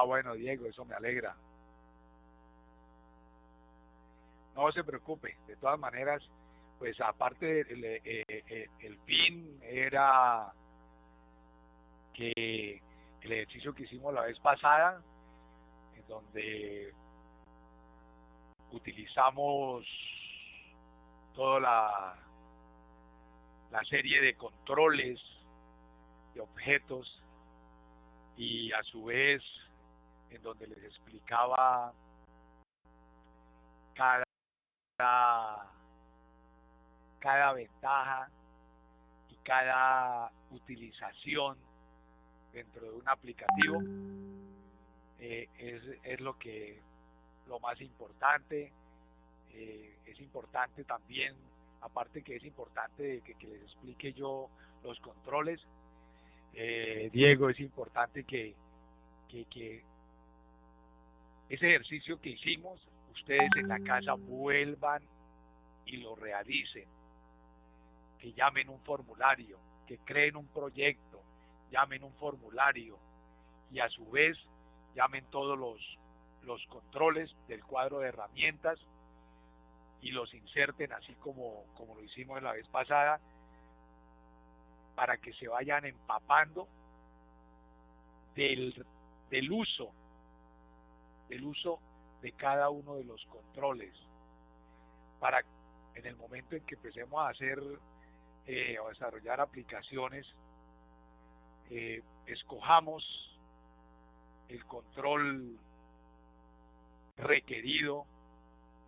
Bueno, Diego, eso me alegra. No se preocupe, de todas maneras, pues aparte el fin era que el ejercicio que hicimos la vez pasada, en donde utilizamos toda la serie de controles de objetos y a su vez en donde les explicaba cada, cada ventaja y cada utilización dentro de un aplicativo, es lo más importante. Es importante también, aparte que es importante que les explique yo los controles, Diego, es importante que ese ejercicio que hicimos, ustedes en la casa vuelvan y lo realicen, que llamen un formulario, que creen un proyecto, llamen un formulario y a su vez llamen todos los controles del cuadro de herramientas y los inserten así como lo hicimos la vez pasada, para que se vayan empapando del, del uso del uso de cada uno de los controles, para en el momento en que empecemos a hacer o a desarrollar aplicaciones, escojamos el control requerido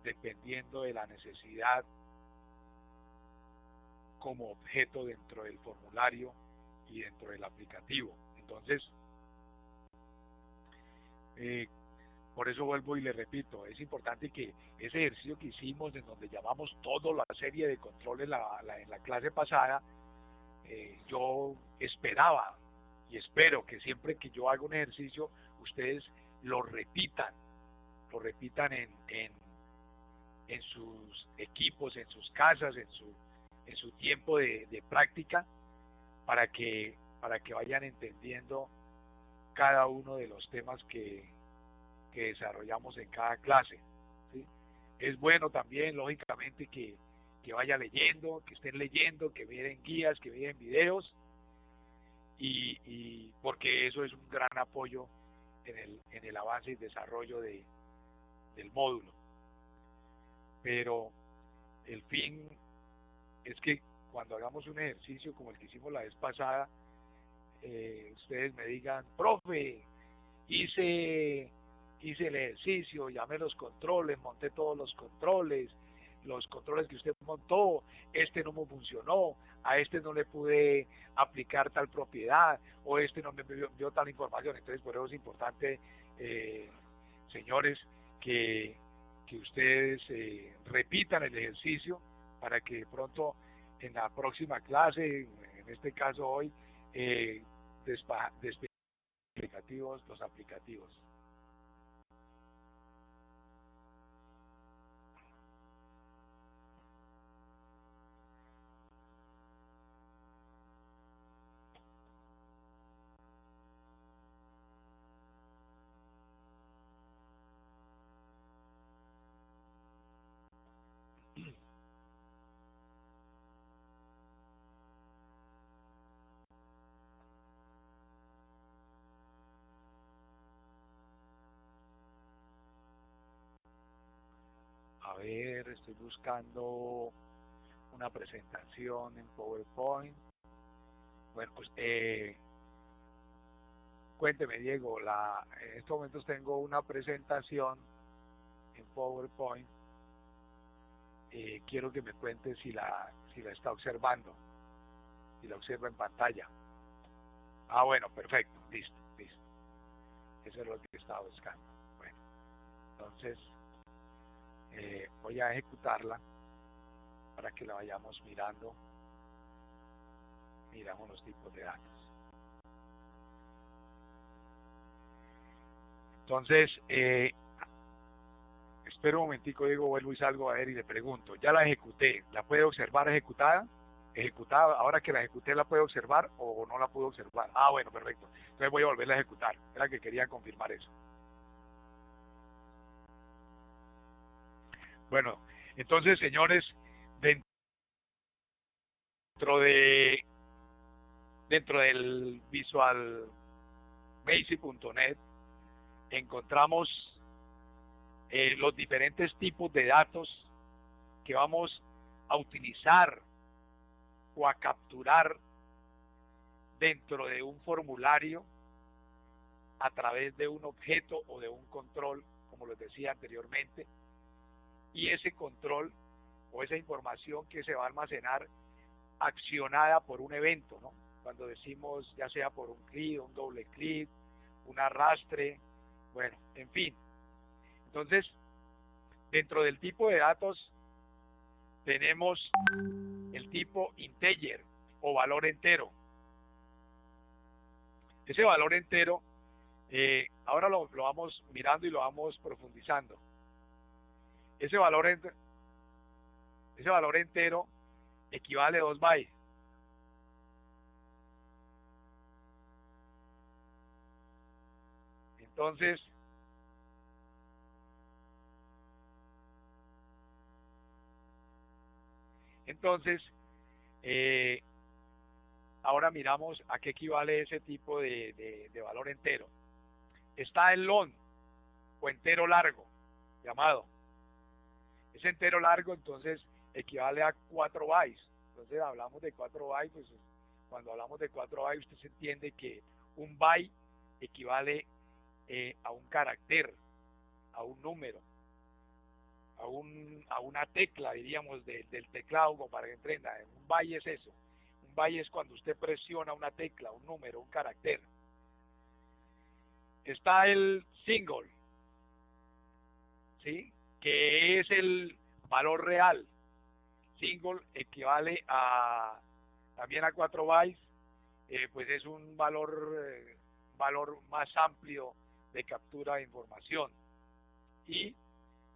dependiendo de la necesidad como objeto dentro del formulario y dentro del aplicativo. Entonces, por eso vuelvo y le repito, es importante que ese ejercicio que hicimos, en donde llamamos toda la serie de controles en la clase pasada, yo esperaba y espero que siempre que yo haga un ejercicio, ustedes lo repitan en sus equipos, en sus casas, en su tiempo de práctica, para que vayan entendiendo cada uno de los temas que desarrollamos en cada clase, ¿sí? Es bueno también, lógicamente, que vaya leyendo, que estén leyendo, que miren guías, que miren videos, y porque eso es un gran apoyo en el avance y desarrollo del módulo. Pero el fin es que cuando hagamos un ejercicio como el que hicimos la vez pasada, ustedes me digan, profe, hice el ejercicio, llamé los controles, monté todos los controles que usted montó, este no me funcionó, a este no le pude aplicar tal propiedad, o este no me dio tal información. Entonces, por eso es importante, señores, que ustedes repitan el ejercicio, para que de pronto en la próxima clase, en este caso hoy, los aplicativos. A ver, estoy buscando una presentación en PowerPoint. Bueno, pues cuénteme, Diego, en estos momentos tengo una presentación en PowerPoint. Quiero que me cuente si la está observando, si la observa en pantalla. Bueno, perfecto, listo. Eso es lo que estaba buscando. Bueno, entonces voy a ejecutarla para que la vayamos mirando. Miramos los tipos de datos. Entonces, espero un momentico, Diego, vuelvo y salgo a ver y le pregunto. Ya la ejecuté, ¿la puede observar ejecutada? ejecutada. Ahora que la ejecuté, ¿la puedo observar o no la puedo observar? Ah, bueno, perfecto. Entonces voy a volverla a ejecutar. Era que quería confirmar eso. Bueno, entonces, señores, dentro del Visual Basic.net encontramos los diferentes tipos de datos que vamos a utilizar o a capturar dentro de un formulario a través de un objeto o de un control, como les decía anteriormente, y ese control o esa información que se va a almacenar accionada por un evento, ¿no? Cuando decimos ya sea por un clic, un doble clic, un arrastre, bueno, en fin. Entonces, dentro del tipo de datos tenemos el tipo integer o valor entero. Ese valor entero, ahora lo vamos mirando y lo vamos profundizando. Ese valor entero equivale a 2 bytes. Entonces, ahora miramos a qué equivale ese tipo de valor entero. Está el long o entero largo, llamado. Ese entero largo entonces equivale a 4 bytes. Entonces hablamos de 4 bytes, pues cuando hablamos de 4 bytes usted se entiende que un byte equivale a un carácter, a un número, a una tecla, diríamos, del teclado, como para que entienda. Un byte es eso. Un byte es cuando usted presiona una tecla, un número, un carácter. Está el single, ¿sí? Que es el valor real. Single equivale también a 4 bytes, pues es un valor más amplio de captura de información. Y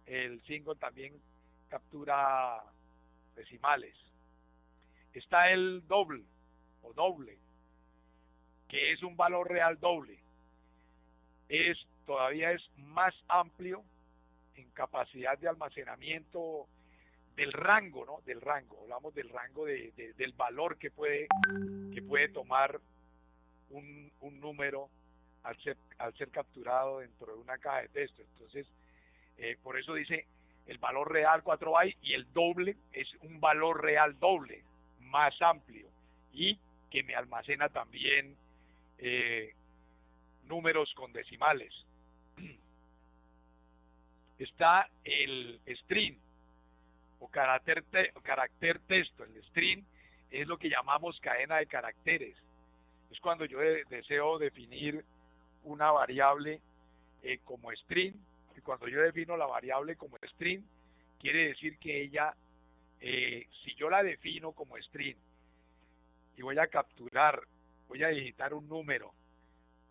el single también captura decimales. Está el doble o doble, que es un valor real doble. Todavía es más amplio en capacidad de almacenamiento del rango, ¿no? Del rango, hablamos del rango del valor que puede tomar un número al ser capturado dentro de una caja de texto. Entonces, por eso dice el valor real 4 bytes, y el doble es un valor real doble, más amplio, y que me almacena también números con decimales. Está el string o carácter texto. El string es lo que llamamos cadena de caracteres. Es cuando yo deseo definir una variable como string, y cuando yo defino la variable como string, quiere decir que ella, si yo la defino como string y voy a digitar un número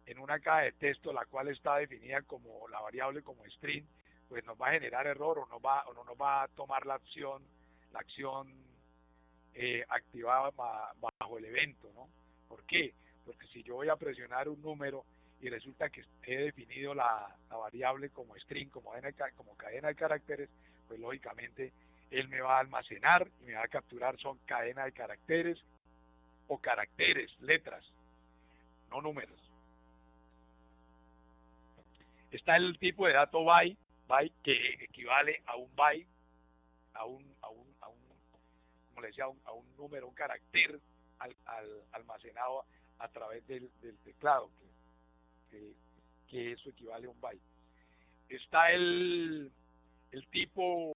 en una caja de texto, la cual está definida como la variable como string, pues nos va a generar error o no nos va a tomar la acción activada bajo el evento, ¿no? ¿Por qué? Porque si yo voy a presionar un número y resulta que he definido la variable como string, como cadena de caracteres, pues lógicamente él me va a almacenar y me va a capturar son cadena de caracteres o caracteres, letras, no números. Está el tipo de dato byte que equivale a un byte, como le decía, a un número, un carácter almacenado a través del teclado, que eso equivale a un byte. Está el tipo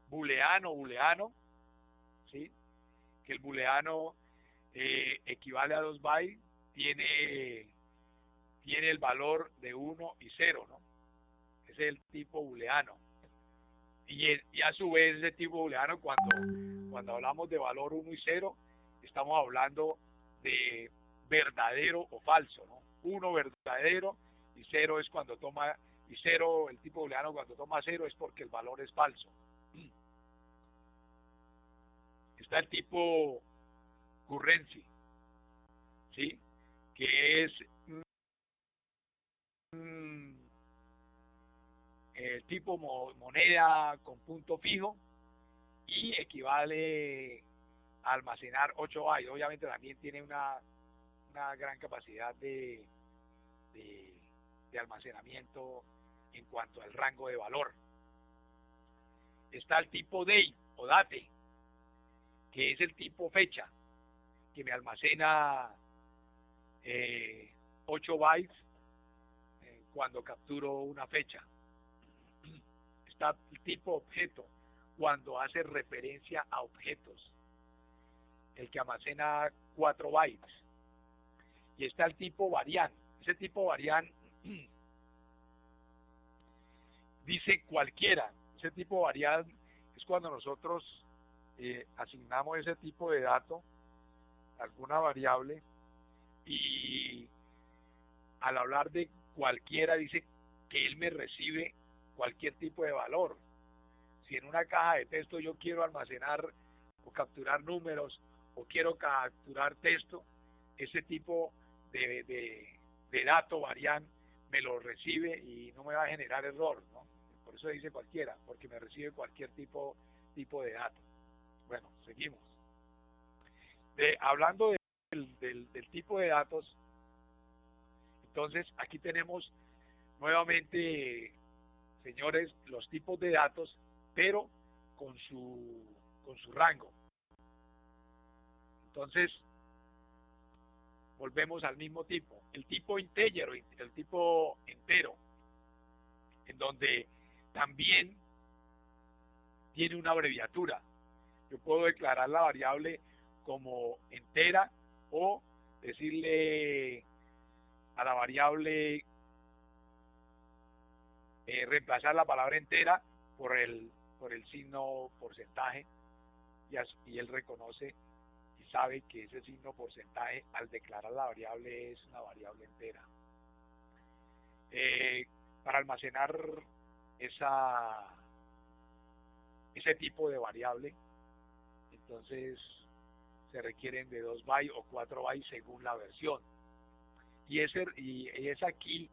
booleano, ¿sí? Que el booleano equivale a 2 bytes, tiene el valor de 1 y 0, ¿no? Ese es el tipo booleano. Y a su vez ese tipo booleano, cuando hablamos de valor 1 y 0, estamos hablando de verdadero o falso, ¿no? 1 verdadero y 0 es cuando toma, y 0, el tipo booleano cuando toma 0 es porque el valor es falso. Está el tipo currency, ¿sí? Que es tipo moneda con punto fijo y equivale a almacenar 8 bytes. Obviamente también tiene una gran capacidad de almacenamiento en cuanto al rango de valor. Está el tipo day o date, que es el tipo fecha, que me almacena 8 bytes cuando capturo una fecha. Está el tipo objeto, cuando hace referencia a objetos, el que almacena 4 bytes. Y está el tipo variant. Ese tipo variant dice cualquiera. Ese tipo variant es cuando nosotros asignamos ese tipo de dato a alguna variable, y al hablar de cualquiera dice que él me recibe cualquier tipo de valor. Si en una caja de texto yo quiero almacenar o capturar números o quiero capturar texto, ese tipo de dato variant me lo recibe y no me va a generar error, ¿no? Por eso dice cualquiera, porque me recibe cualquier tipo de dato. Bueno, seguimos. Hablando del tipo de datos, entonces aquí tenemos nuevamente, señores, los tipos de datos, pero con su rango. Entonces, volvemos al mismo tipo, el tipo integer, el tipo entero, en donde también tiene una abreviatura. Yo puedo declarar la variable como entera o decirle a la variable, reemplazar la palabra entera por el signo porcentaje, y él reconoce y sabe que ese signo porcentaje al declarar la variable es una variable entera. Para almacenar ese tipo de variable, entonces se requieren de 2 bytes o 4 bytes según la versión, y es aquí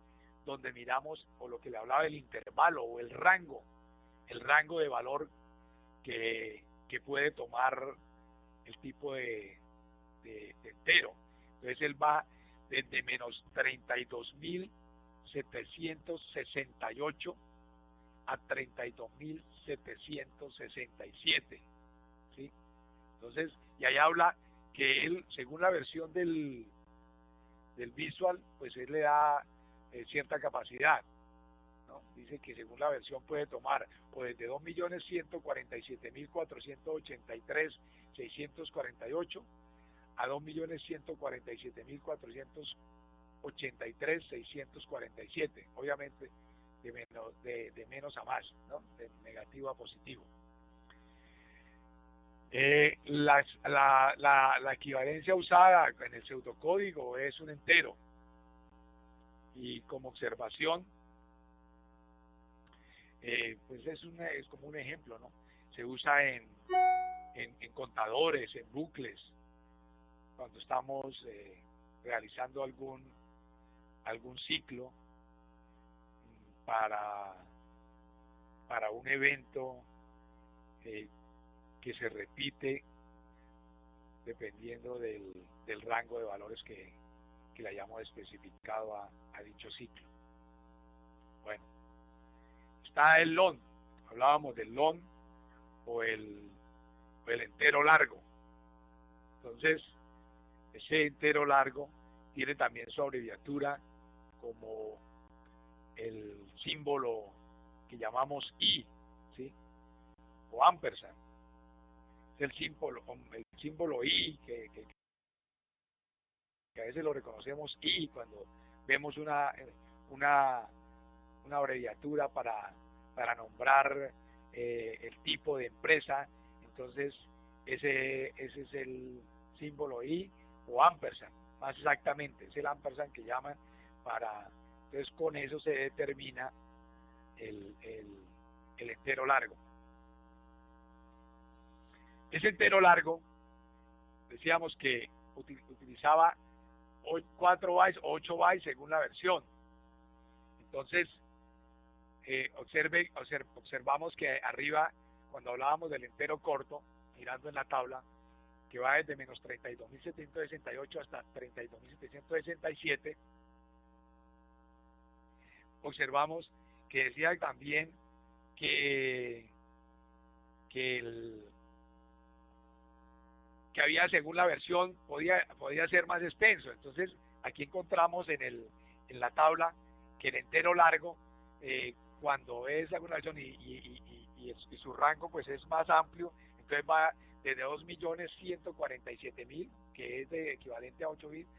donde miramos, o lo que le hablaba, el intervalo o el rango de valor que puede tomar el tipo de entero. Entonces él va desde menos 32.768 a 32.767, ¿sí? Entonces, y ahí habla que él, según la versión del Visual, pues él le da cierta capacidad, ¿no? Dice que según la versión puede tomar o desde 2.147.483.648 a 2.147.483.647, obviamente de menos a más, ¿no? De negativo a positivo. La equivalencia usada en el pseudocódigo es un entero, y como observación, pues es como un ejemplo, ¿no? Se usa en contadores, en bucles, cuando estamos realizando algún ciclo para un evento que se repite dependiendo del rango de valores que le hayamos especificado a dicho ciclo. Bueno, está el long. Hablábamos del long o el entero largo. Entonces, ese entero largo tiene también su abreviatura, como el símbolo que llamamos I, ¿sí? O ampersand. Es el símbolo I que a veces lo reconocemos I cuando vemos una abreviatura para nombrar el tipo de empresa. Entonces ese es el símbolo I o ampersand, más exactamente es el ampersand que llaman entonces con eso se determina el entero largo. Ese entero largo, decíamos que utilizaba 4 bytes o 8 bytes según la versión. Entonces, observamos que arriba, cuando hablábamos del entero corto, mirando en la tabla, que va desde menos 32.768 hasta 32.767, observamos que decía también que había, según la versión, podía ser más extenso. Entonces aquí encontramos en la tabla que el entero largo, cuando es alguna versión y su rango pues es más amplio, entonces va desde 2.147.000, que es de equivalente a 8 bits,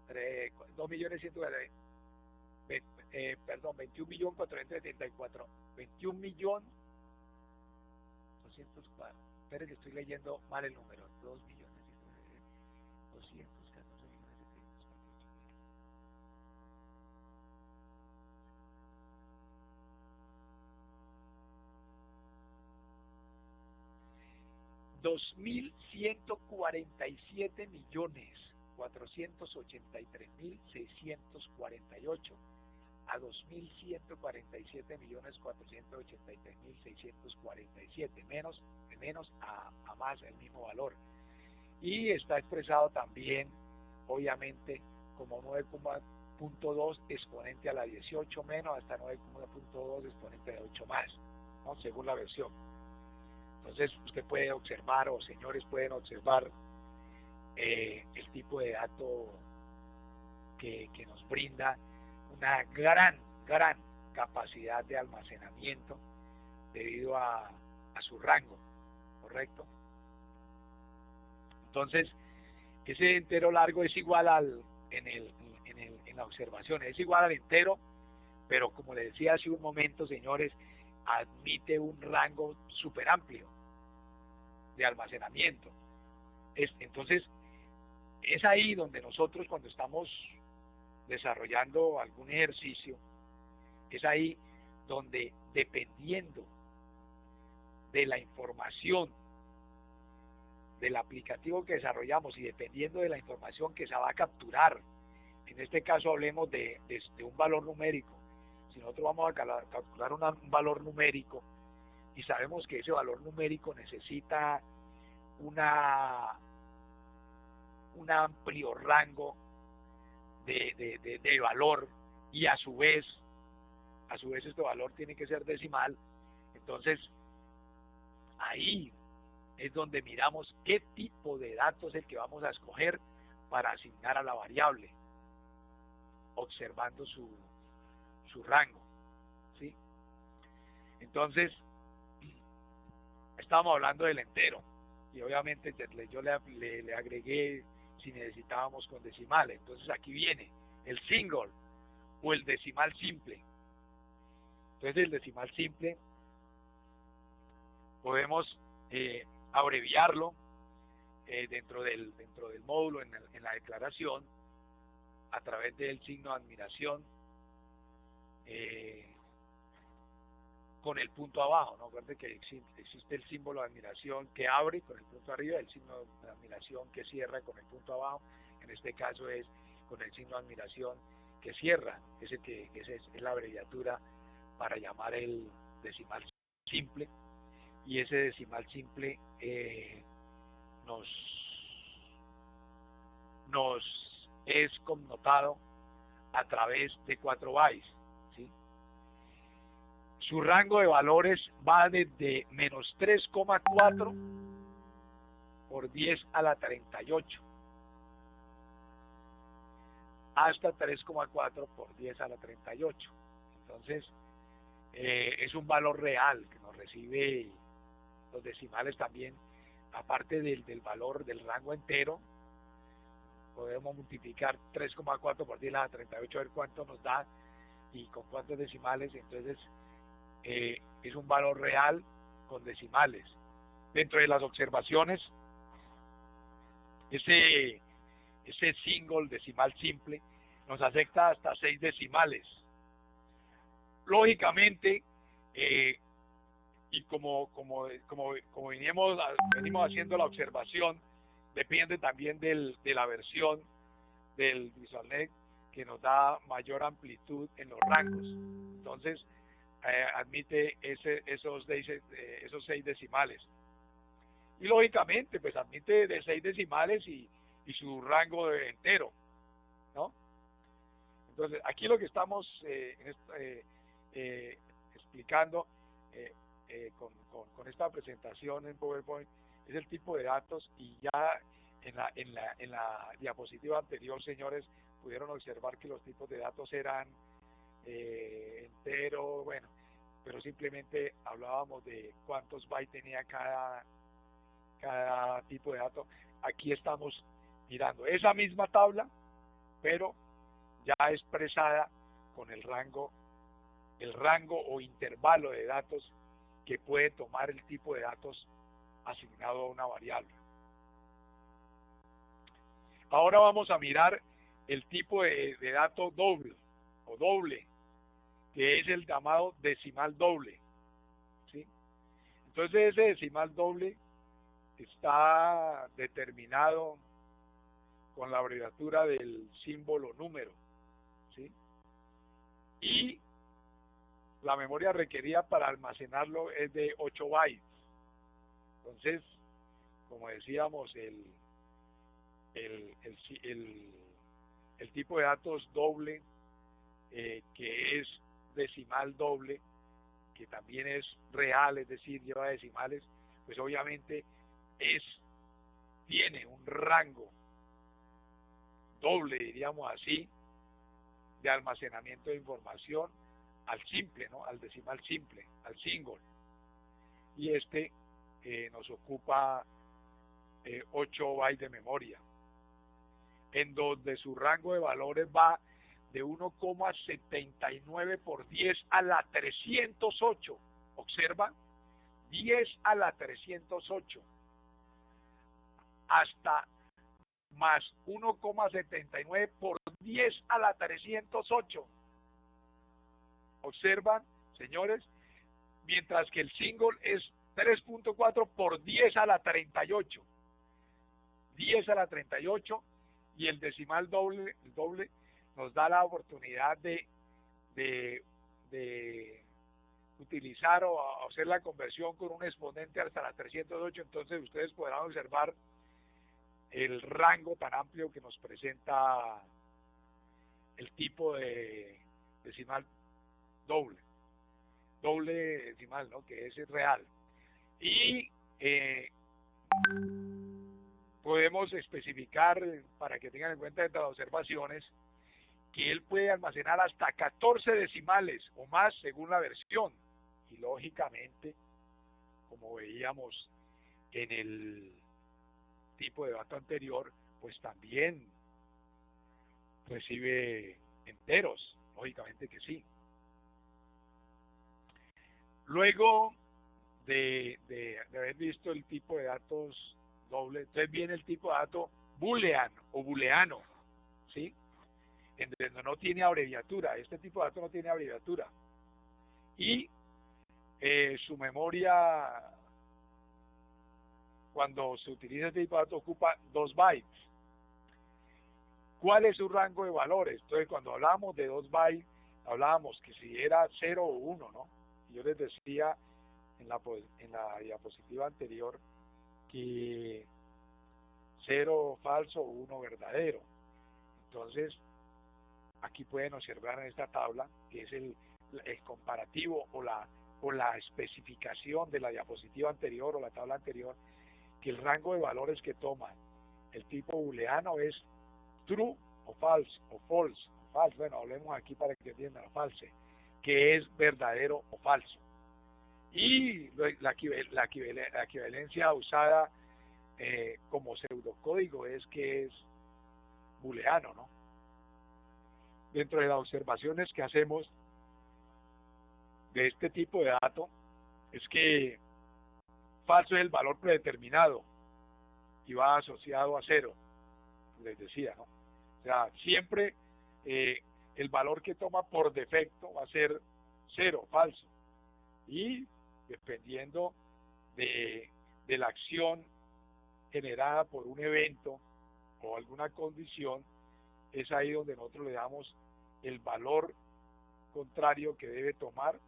21.474, 21.200.000, esperen que estoy leyendo mal el número, 2.214.000. 2.147.483.648 a 2.147.483.647, menos a más el mismo valor, y está expresado también obviamente como 9,2 exponente a la 18 menos hasta 9,2 exponente de 8 más, ¿no? Según la versión. Entonces usted puede observar, o señores pueden observar, el tipo de dato que nos brinda una gran capacidad de almacenamiento debido a su rango, ¿correcto? Entonces ese entero largo es igual en la observación, es igual al entero, pero como les decía hace un momento, señores, admite un rango súper amplio de almacenamiento. Entonces es ahí donde nosotros, cuando estamos desarrollando algún ejercicio, es ahí donde, dependiendo de la información del aplicativo que desarrollamos y dependiendo de la información que se va a capturar, en este caso hablemos de un valor numérico. Si nosotros vamos a calcular un valor numérico y sabemos que ese valor numérico necesita un amplio rango de valor, y a su vez este valor tiene que ser decimal, entonces ahí es donde miramos qué tipo de datos es el que vamos a escoger para asignar a la variable, observando su rango, ¿sí? Entonces estamos hablando del entero, y obviamente yo le agregué si necesitábamos con decimales. Entonces aquí viene el single o el decimal simple. Entonces el decimal simple podemos abreviarlo dentro del módulo, en la declaración, a través del signo de admiración, con el punto abajo, ¿no? Recuerden que existe el símbolo de admiración que abre con el punto arriba, el signo de admiración que cierra con el punto abajo. En este caso es con el signo de admiración que cierra, esa es la abreviatura para llamar el decimal simple, y ese decimal simple nos es connotado a través de 4 bytes, ¿sí? Su rango de valores va desde menos 3,4 por 10 a la 38 hasta 3,4 por 10 a la 38. Entonces es un valor real que nos recibe los decimales también. Aparte del valor del rango entero, podemos multiplicar 3,4 por 10 a la 38, a ver cuánto nos da y con cuántos decimales. Entonces es un valor real con decimales. Dentro de las observaciones, ese single decimal simple nos acepta hasta 6 decimales. Lógicamente, y como venimos haciendo la observación, depende también de la versión del VisualNet, que nos da mayor amplitud en los rangos. Entonces admite esos 6 decimales, y lógicamente pues admite de 6 decimales y su rango de entero, ¿no? Entonces aquí lo que estamos explicando con esta presentación en PowerPoint es el tipo de datos, y ya en la diapositiva anterior, señores, pudieron observar que los tipos de datos eran entero, bueno, pero simplemente hablábamos de cuántos bytes tenía cada tipo de dato. Aquí estamos mirando esa misma tabla, pero ya expresada con el rango o intervalo de datos que puede tomar el tipo de datos asignado a una variable. Ahora vamos a mirar el tipo de dato doble o doble, que es el llamado decimal doble, ¿sí? Entonces ese decimal doble está determinado con la abreviatura del símbolo número, ¿sí? Y la memoria requerida para almacenarlo es de 8 bytes. Entonces, como decíamos, el tipo de datos doble, que es decimal doble, que también es real, es decir, lleva decimales, pues obviamente tiene un rango doble, diríamos así, de almacenamiento de información al simple, ¿no? Al decimal simple, al single. Y nos ocupa 8 bytes de memoria, en donde su rango de valores va de 1,79 por 10 a la 308. Observa, 10 a la 308 hasta más 1,79 por 10 a la 308. Observan, señores, mientras que el single es 3.4 por 10 a la 38. 10 a la 38, y el decimal doble nos da la oportunidad de utilizar o hacer la conversión con un exponente hasta la 308. Entonces ustedes podrán observar el rango tan amplio que nos presenta el tipo de decimal doble decimal, ¿no? Que es real. Y podemos especificar, para que tengan en cuenta estas observaciones, que él puede almacenar hasta 14 decimales o más según la versión. Y lógicamente, como veíamos en el tipo de dato anterior, pues también recibe enteros, lógicamente que sí. Luego de haber visto el tipo de datos doble, entonces viene el tipo de dato boolean o booleano, ¿sí? En donde no tiene abreviatura. Este tipo de dato no tiene abreviatura. Y su memoria, cuando se utiliza este tipo de dato, ocupa 2 bytes. ¿Cuál es su rango de valores? Entonces, cuando hablábamos de 2 bytes, hablábamos que si era 0 o 1, ¿no? Y yo les decía en la diapositiva anterior que 0 falso, 1 verdadero. Entonces, aquí pueden observar en esta tabla, que es el comparativo o la especificación de la diapositiva anterior o la tabla anterior, que el rango de valores que toma el tipo booleano es true o false, bueno, hablemos aquí para que entiendan, false, que es verdadero o falso. Y la equivalencia usada como pseudocódigo es que es booleano, ¿no? Dentro de las observaciones que hacemos de este tipo de dato es que falso es el valor predeterminado y va asociado a 0, les decía, ¿no? O sea, siempre el valor que toma por defecto va a ser 0, falso. Y dependiendo de la acción generada por un evento o alguna condición, es ahí donde nosotros le damos el valor contrario que debe tomar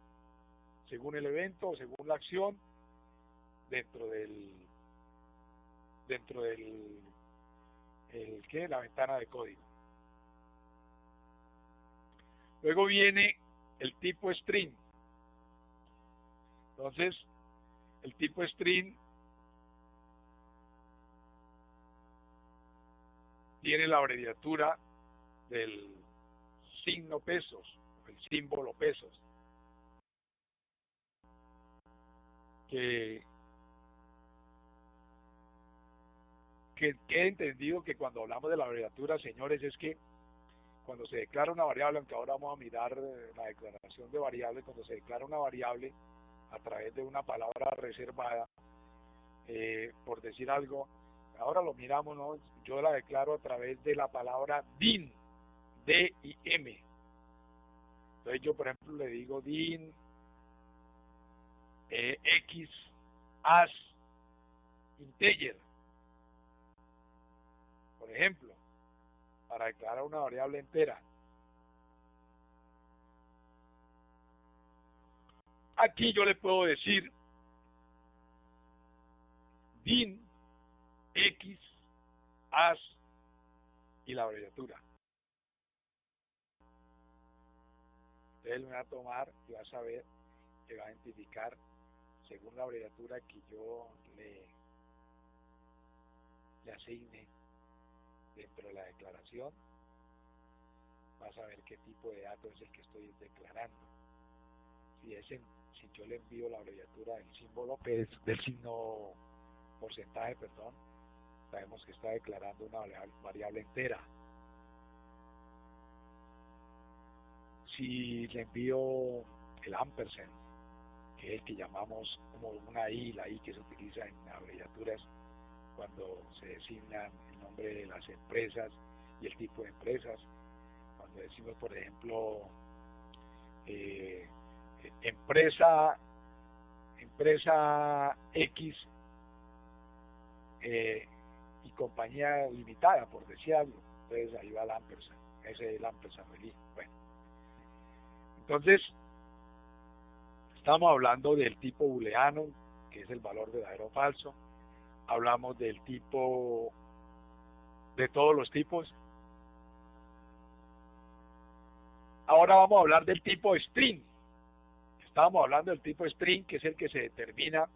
según el evento o según la acción dentro del la ventana de código. Luego viene el tipo string. Entonces, el tipo string tiene la abreviatura del signo pesos, el símbolo pesos, que quede entendido que cuando hablamos de la abreviatura, señores, es que cuando se declara una variable, aunque ahora vamos a mirar la declaración de variable, cuando se declara una variable a través de una palabra reservada, por decir algo, ahora lo miramos, ¿no? Yo la declaro a través de la palabra din, D y M. Entonces yo, por ejemplo, le digo din x as integer, por ejemplo, para declarar una variable entera. Aquí yo le puedo decir din x as y la abreviatura. Entonces él me va a tomar y va a saber que va a identificar según la abreviatura que yo le asigne dentro de la declaración. Va a saber qué tipo de dato es el que estoy declarando. Si yo le envío la abreviatura del símbolo, del signo porcentaje, perdón, sabemos que está declarando una variable entera. Si le envío el ampersand, que es el que llamamos como una I, la I que se utiliza en abreviaturas cuando se designan el nombre de las empresas y el tipo de empresas, cuando decimos, por ejemplo, empresa X y compañía limitada, por decir algo, entonces ahí va el ampersand, ese es el ampersand. Bueno, entonces estamos hablando del tipo booleano, que es el valor verdadero o falso. Hablamos del tipo, de todos los tipos. Ahora vamos a hablar del tipo string. Estábamos hablando del tipo string, que es el que se determina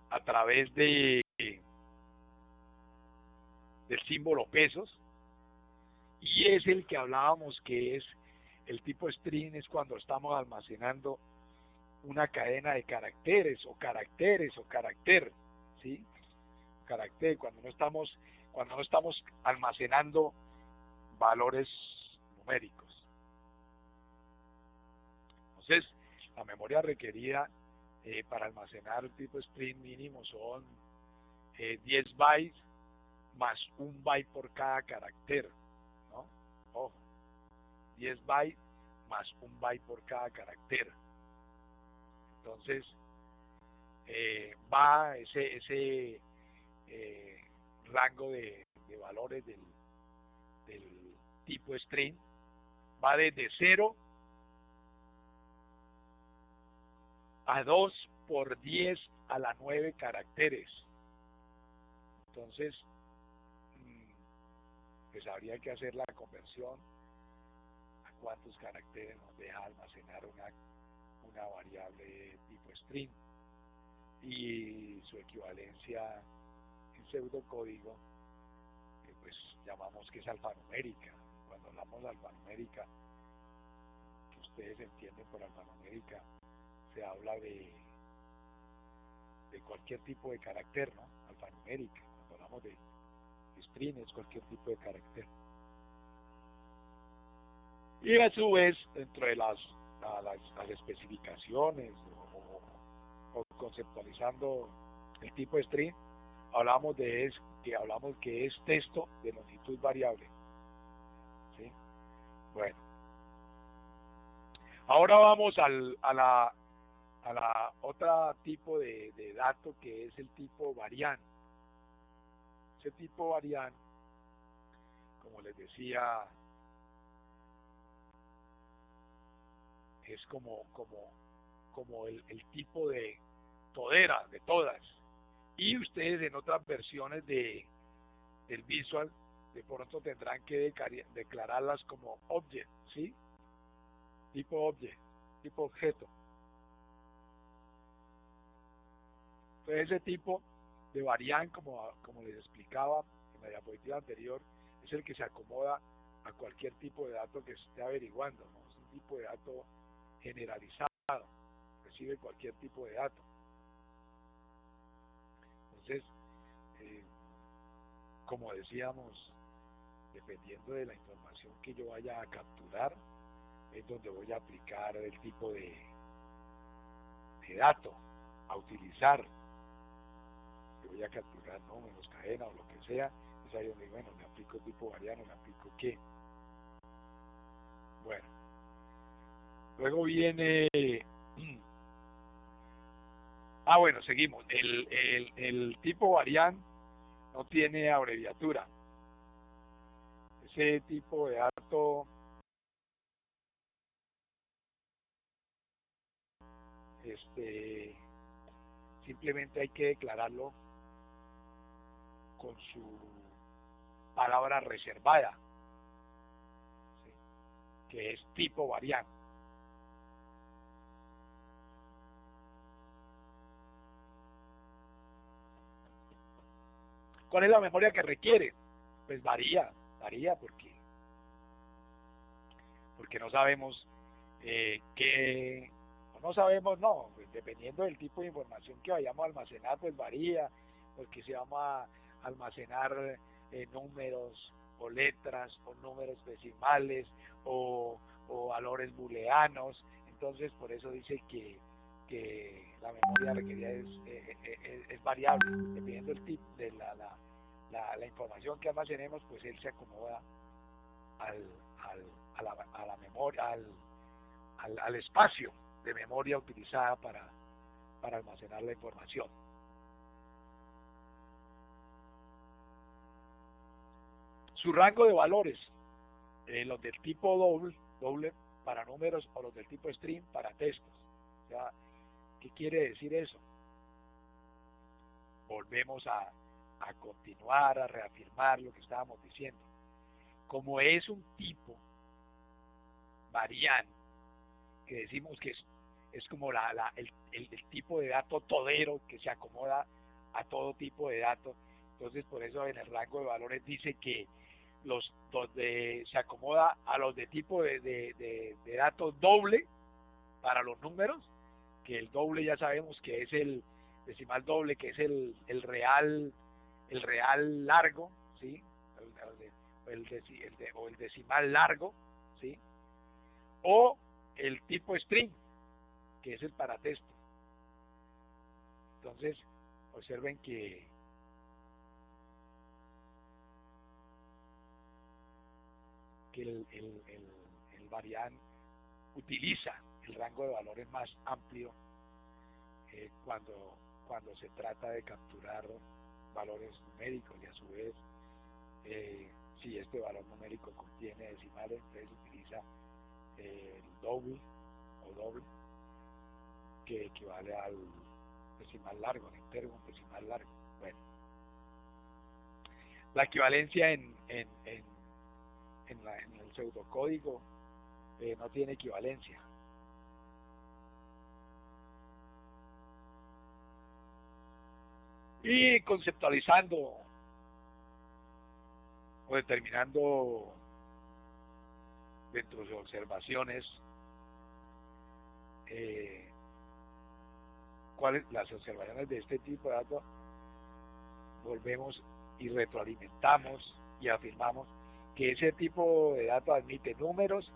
a través del símbolo pesos, y es el que hablábamos que es el tipo string, es cuando estamos almacenando una cadena de caracteres, ¿sí? Carácter, cuando no estamos almacenando valores numéricos. Entonces, la memoria requerida para almacenar el tipo string mínimo son 10 bytes más 1 byte por cada carácter, ¿no? Ojo, 10 bytes más 1 byte por cada carácter. Entonces, va ese rango de valores del tipo string, va desde 0 a 2 por 10 a la 9 caracteres. Entonces, pues habría que hacer la conversión a cuántos caracteres nos deja almacenar una variable tipo string y su equivalencia en pseudocódigo, que pues llamamos que es alfanumérica. Cuando hablamos de alfanumérica, que ustedes entienden por alfanumérica, se habla de cualquier tipo de carácter, ¿no? Alfanumérica. Cuando hablamos de string es cualquier tipo de carácter. Y a su vez, dentro de las especificaciones o conceptualizando el tipo de string, hablamos que es texto de longitud variable, ¿sí? Bueno, ahora vamos a a la otra tipo de dato, que es el tipo variant. Ese tipo variant, como les decía, es como el tipo de todera, de todas. Y ustedes en otras versiones del Visual de pronto tendrán que declararlas como object, ¿sí? Tipo object, tipo objeto. Entonces ese tipo de variant, como les explicaba en la diapositiva anterior, es el que se acomoda a cualquier tipo de dato que se esté averiguando, ¿no? Es un tipo de dato generalizado, recibe cualquier tipo de dato. Entonces, como decíamos, dependiendo de la información que yo vaya a capturar, es donde voy a aplicar el tipo de dato a utilizar. Que voy a capturar números, cadena o lo que sea, es ahí donde, bueno, le aplico tipo variable, le aplico qué. Bueno, luego viene... bueno, seguimos. El tipo variant no tiene abreviatura. Ese tipo de dato simplemente hay que declararlo con su palabra reservada, ¿sí? Que es tipo variant. ¿Cuál es la memoria que requiere? Pues varía porque no sabemos qué, no sabemos, no, pues dependiendo del tipo de información que vayamos a almacenar, pues varía, porque si vamos a almacenar números o letras o números decimales o valores booleanos, entonces por eso dice que la memoria requerida es variable, dependiendo del tipo de la información que almacenemos, pues él se acomoda a la memoria, al espacio de memoria utilizada para almacenar la información. Su rango de valores, los del tipo doble para números o los del tipo string para textos. O sea, ¿qué quiere decir eso? Volvemos a continuar, a reafirmar lo que estábamos diciendo. Como es un tipo variant, que decimos que es como el tipo de dato todero que se acomoda a todo tipo de dato, entonces por eso en el rango de valores dice que los donde se acomoda a los de tipo de dato doble para los números, que el doble ya sabemos que es el decimal doble, que es el real largo, ¿sí? O el decimal largo, ¿sí? O el tipo string, que es el paratexto. Entonces, observen que el variant utiliza el rango de valores más amplio cuando se trata de capturar valores numéricos, y a su vez si este valor numérico contiene decimales, entonces utiliza el doble o doble, que equivale al decimal largo, al entero un decimal largo. Bueno, la equivalencia en el pseudocódigo no tiene equivalencia. Y conceptualizando o determinando dentro de sus observaciones cuáles las observaciones de este tipo de datos, volvemos y retroalimentamos y afirmamos que ese tipo de datos admite números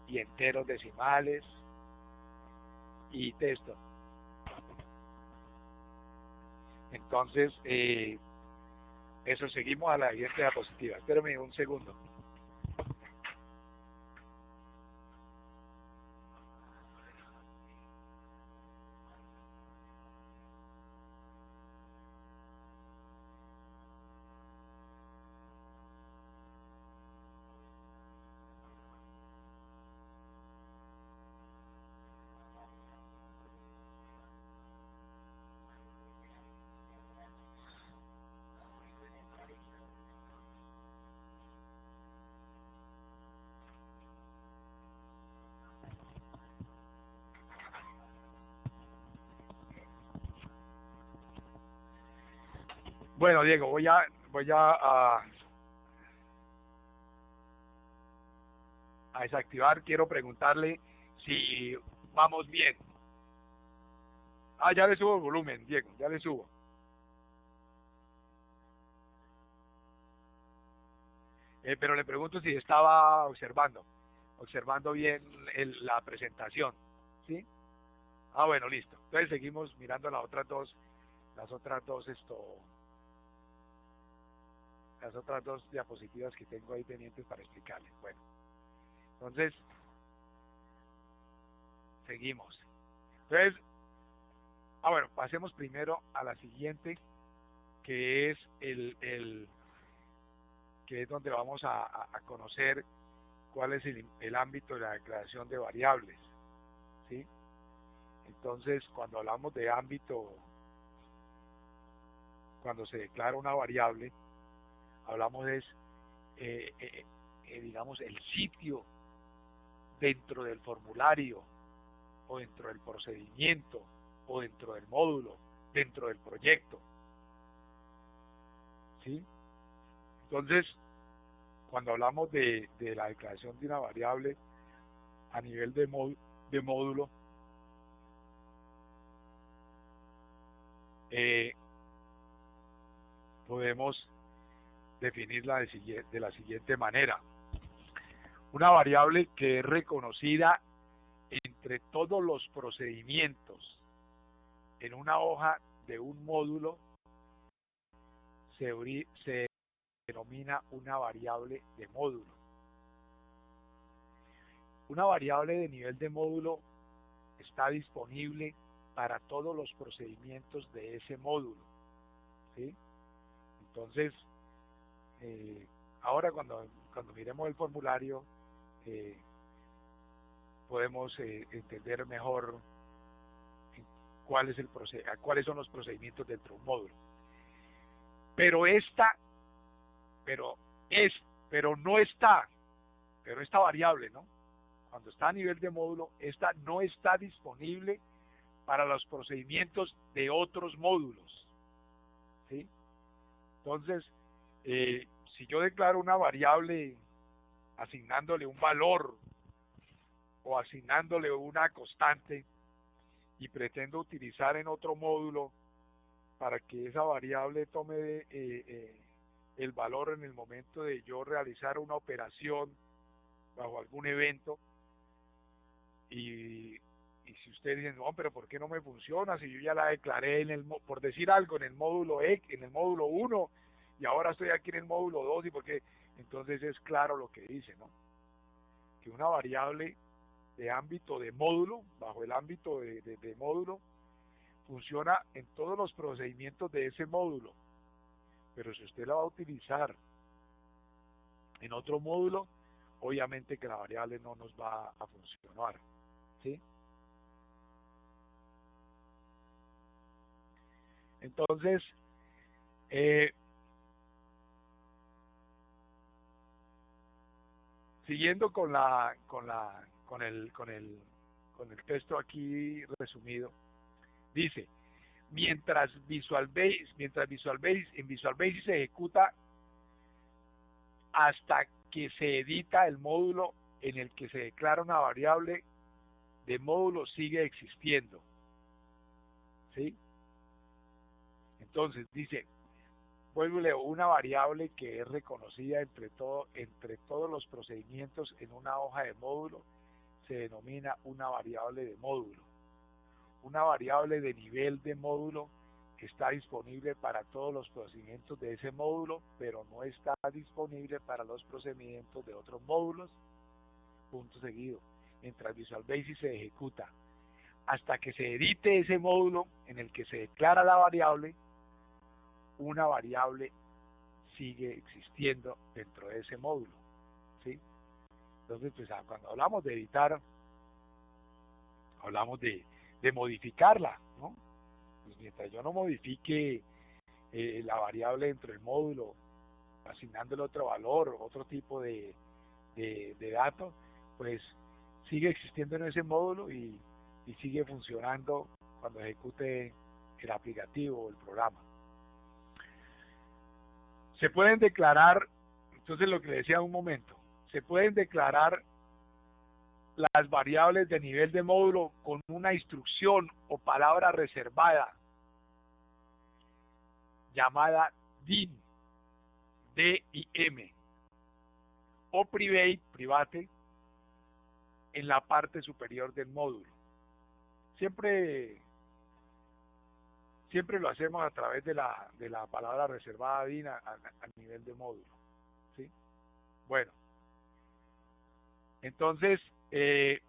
y enteros decimales y texto. Entonces, eso, seguimos a la siguiente diapositiva. Espérame un segundo. Bueno, Diego, a desactivar. Quiero preguntarle si vamos bien. Ya le subo el volumen, Diego, ya le subo. Pero le pregunto si estaba observando bien la presentación, ¿sí? Bueno, listo. Entonces seguimos mirando las otras dos, las otras dos diapositivas que tengo ahí pendientes para explicarles. Bueno, entonces seguimos. Entonces, bueno, pasemos primero a la siguiente, que es que es donde vamos a conocer cuál es el ámbito de la declaración de variables, ¿sí? Entonces, cuando hablamos de ámbito, cuando se declara una variable, hablamos digamos, el sitio dentro del formulario, o dentro del procedimiento, o dentro del módulo, dentro del proyecto, ¿sí? Entonces, cuando hablamos de la declaración de una variable a nivel de módulo, podemos definirla de la siguiente manera. Una variable que es reconocida entre todos los procedimientos en una hoja de un módulo se denomina una variable de módulo. Una variable de nivel de módulo está disponible para todos los procedimientos de ese módulo, ¿sí? Entonces, ahora cuando miremos el formulario, podemos entender mejor cuáles son los procedimientos dentro de un módulo. Pero esta variable, ¿no? Cuando está a nivel de módulo, esta no está disponible para los procedimientos de otros módulos, ¿sí? Entonces, si yo declaro una variable asignándole un valor o asignándole una constante y pretendo utilizar en otro módulo para que esa variable tome el valor en el momento de yo realizar una operación bajo algún evento, y si ustedes dicen, no, pero ¿por qué no me funciona si yo ya la declaré por decir algo, en el módulo 1, y ahora estoy aquí en el módulo 2, y por qué? Entonces es claro lo que dice, ¿no? Que una variable de ámbito de módulo, bajo el ámbito de módulo, funciona en todos los procedimientos de ese módulo, pero si usted la va a utilizar en otro módulo, obviamente que la variable no nos va a funcionar, ¿sí? Entonces, siguiendo con el texto aquí resumido, dice: mientras en Visual Basic se ejecuta hasta que se edita el módulo en el que se declara una variable de módulo, sigue existiendo, ¿sí? Entonces dice, vuelvo, una variable que es reconocida entre todos los procedimientos en una hoja de módulo se denomina una variable de módulo. Una variable de nivel de módulo está disponible para todos los procedimientos de ese módulo, pero no está disponible para los procedimientos de otros módulos. Punto seguido. Mientras Visual Basic se ejecuta hasta que se edite ese módulo en el que se declara la variable, una variable sigue existiendo dentro de ese módulo, ¿sí? Entonces, pues, cuando hablamos de editar, hablamos de modificarla, ¿no? Pues mientras yo no modifique la variable dentro del módulo, asignándole otro valor, otro tipo de datos, pues sigue existiendo en ese módulo y sigue funcionando cuando ejecute el aplicativo o el programa. Se pueden declarar, entonces lo que le decía un momento, se pueden declarar las variables de nivel de módulo con una instrucción o palabra reservada llamada DIM, D-I-M, o private, en la parte superior del módulo. Siempre lo hacemos a través de la palabra reservada DIN a nivel de módulo, ¿sí? Bueno, entonces esa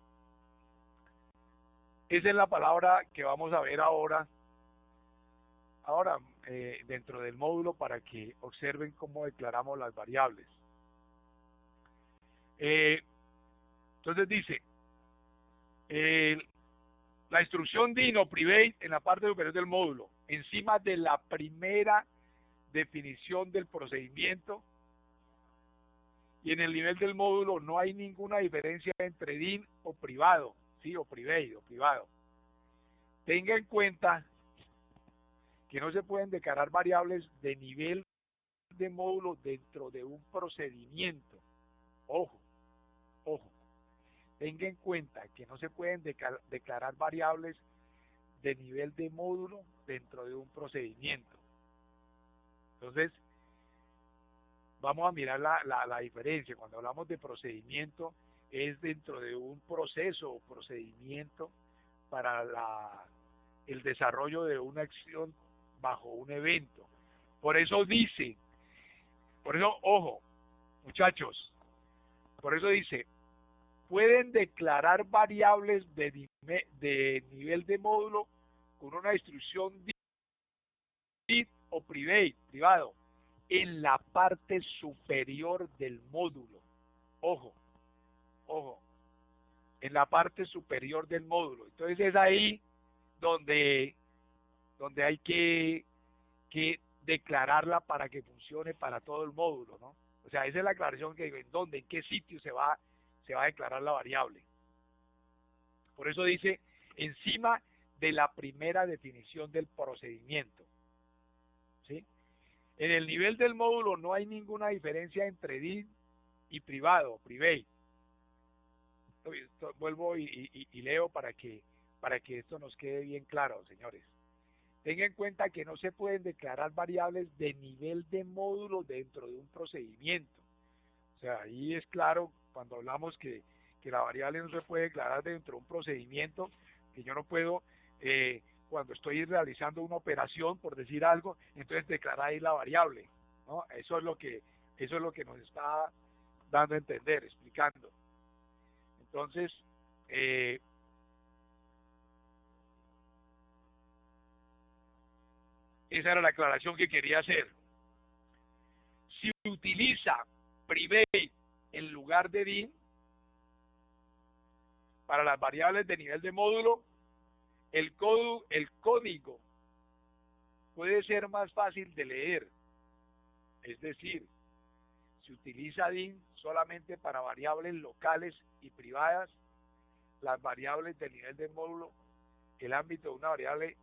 es la palabra que vamos a ver ahora dentro del módulo, para que observen cómo declaramos las variables. Entonces dice, la instrucción DIN o private en la parte superior del módulo, encima de la primera definición del procedimiento, y en el nivel del módulo no hay ninguna diferencia entre DIN o privado, ¿sí? O private o privado. Tenga en cuenta que no se pueden declarar variables de nivel de módulo dentro de un procedimiento. Ojo. Tenga en cuenta que no se pueden declarar variables de nivel de módulo dentro de un procedimiento. Entonces, vamos a mirar la diferencia. Cuando hablamos de procedimiento, es dentro de un proceso o procedimiento para el desarrollo de una acción bajo un evento. Por eso, ojo, muchachos, por eso dice, pueden declarar variables de nivel de módulo con una instrucción DIN o privado en la parte superior del módulo. Ojo, en la parte superior del módulo. Entonces es ahí donde hay que declararla para que funcione para todo el módulo, ¿no? O sea, esa es la aclaración que digo, en qué sitio se va a declarar la variable. Por eso dice, encima de la primera definición del procedimiento, ¿sí? En el nivel del módulo no hay ninguna diferencia entre DIN y private. Vuelvo y leo para que esto nos quede bien claro, señores. Tenga en cuenta que no se pueden declarar variables de nivel de módulo dentro de un procedimiento. O sea, ahí es claro cuando hablamos que la variable no se puede declarar dentro de un procedimiento, que yo no puedo, cuando estoy realizando una operación, por decir algo, entonces declarar ahí la variable, ¿no? Eso es lo que nos está dando a entender, explicando. Entonces, esa era la aclaración que quería hacer. Si utiliza private en lugar de DIN para las variables de nivel de módulo, el código puede ser más fácil de leer. Es decir, si utiliza DIN solamente para variables locales y privadas, las variables del nivel de módulo, el ámbito de una variable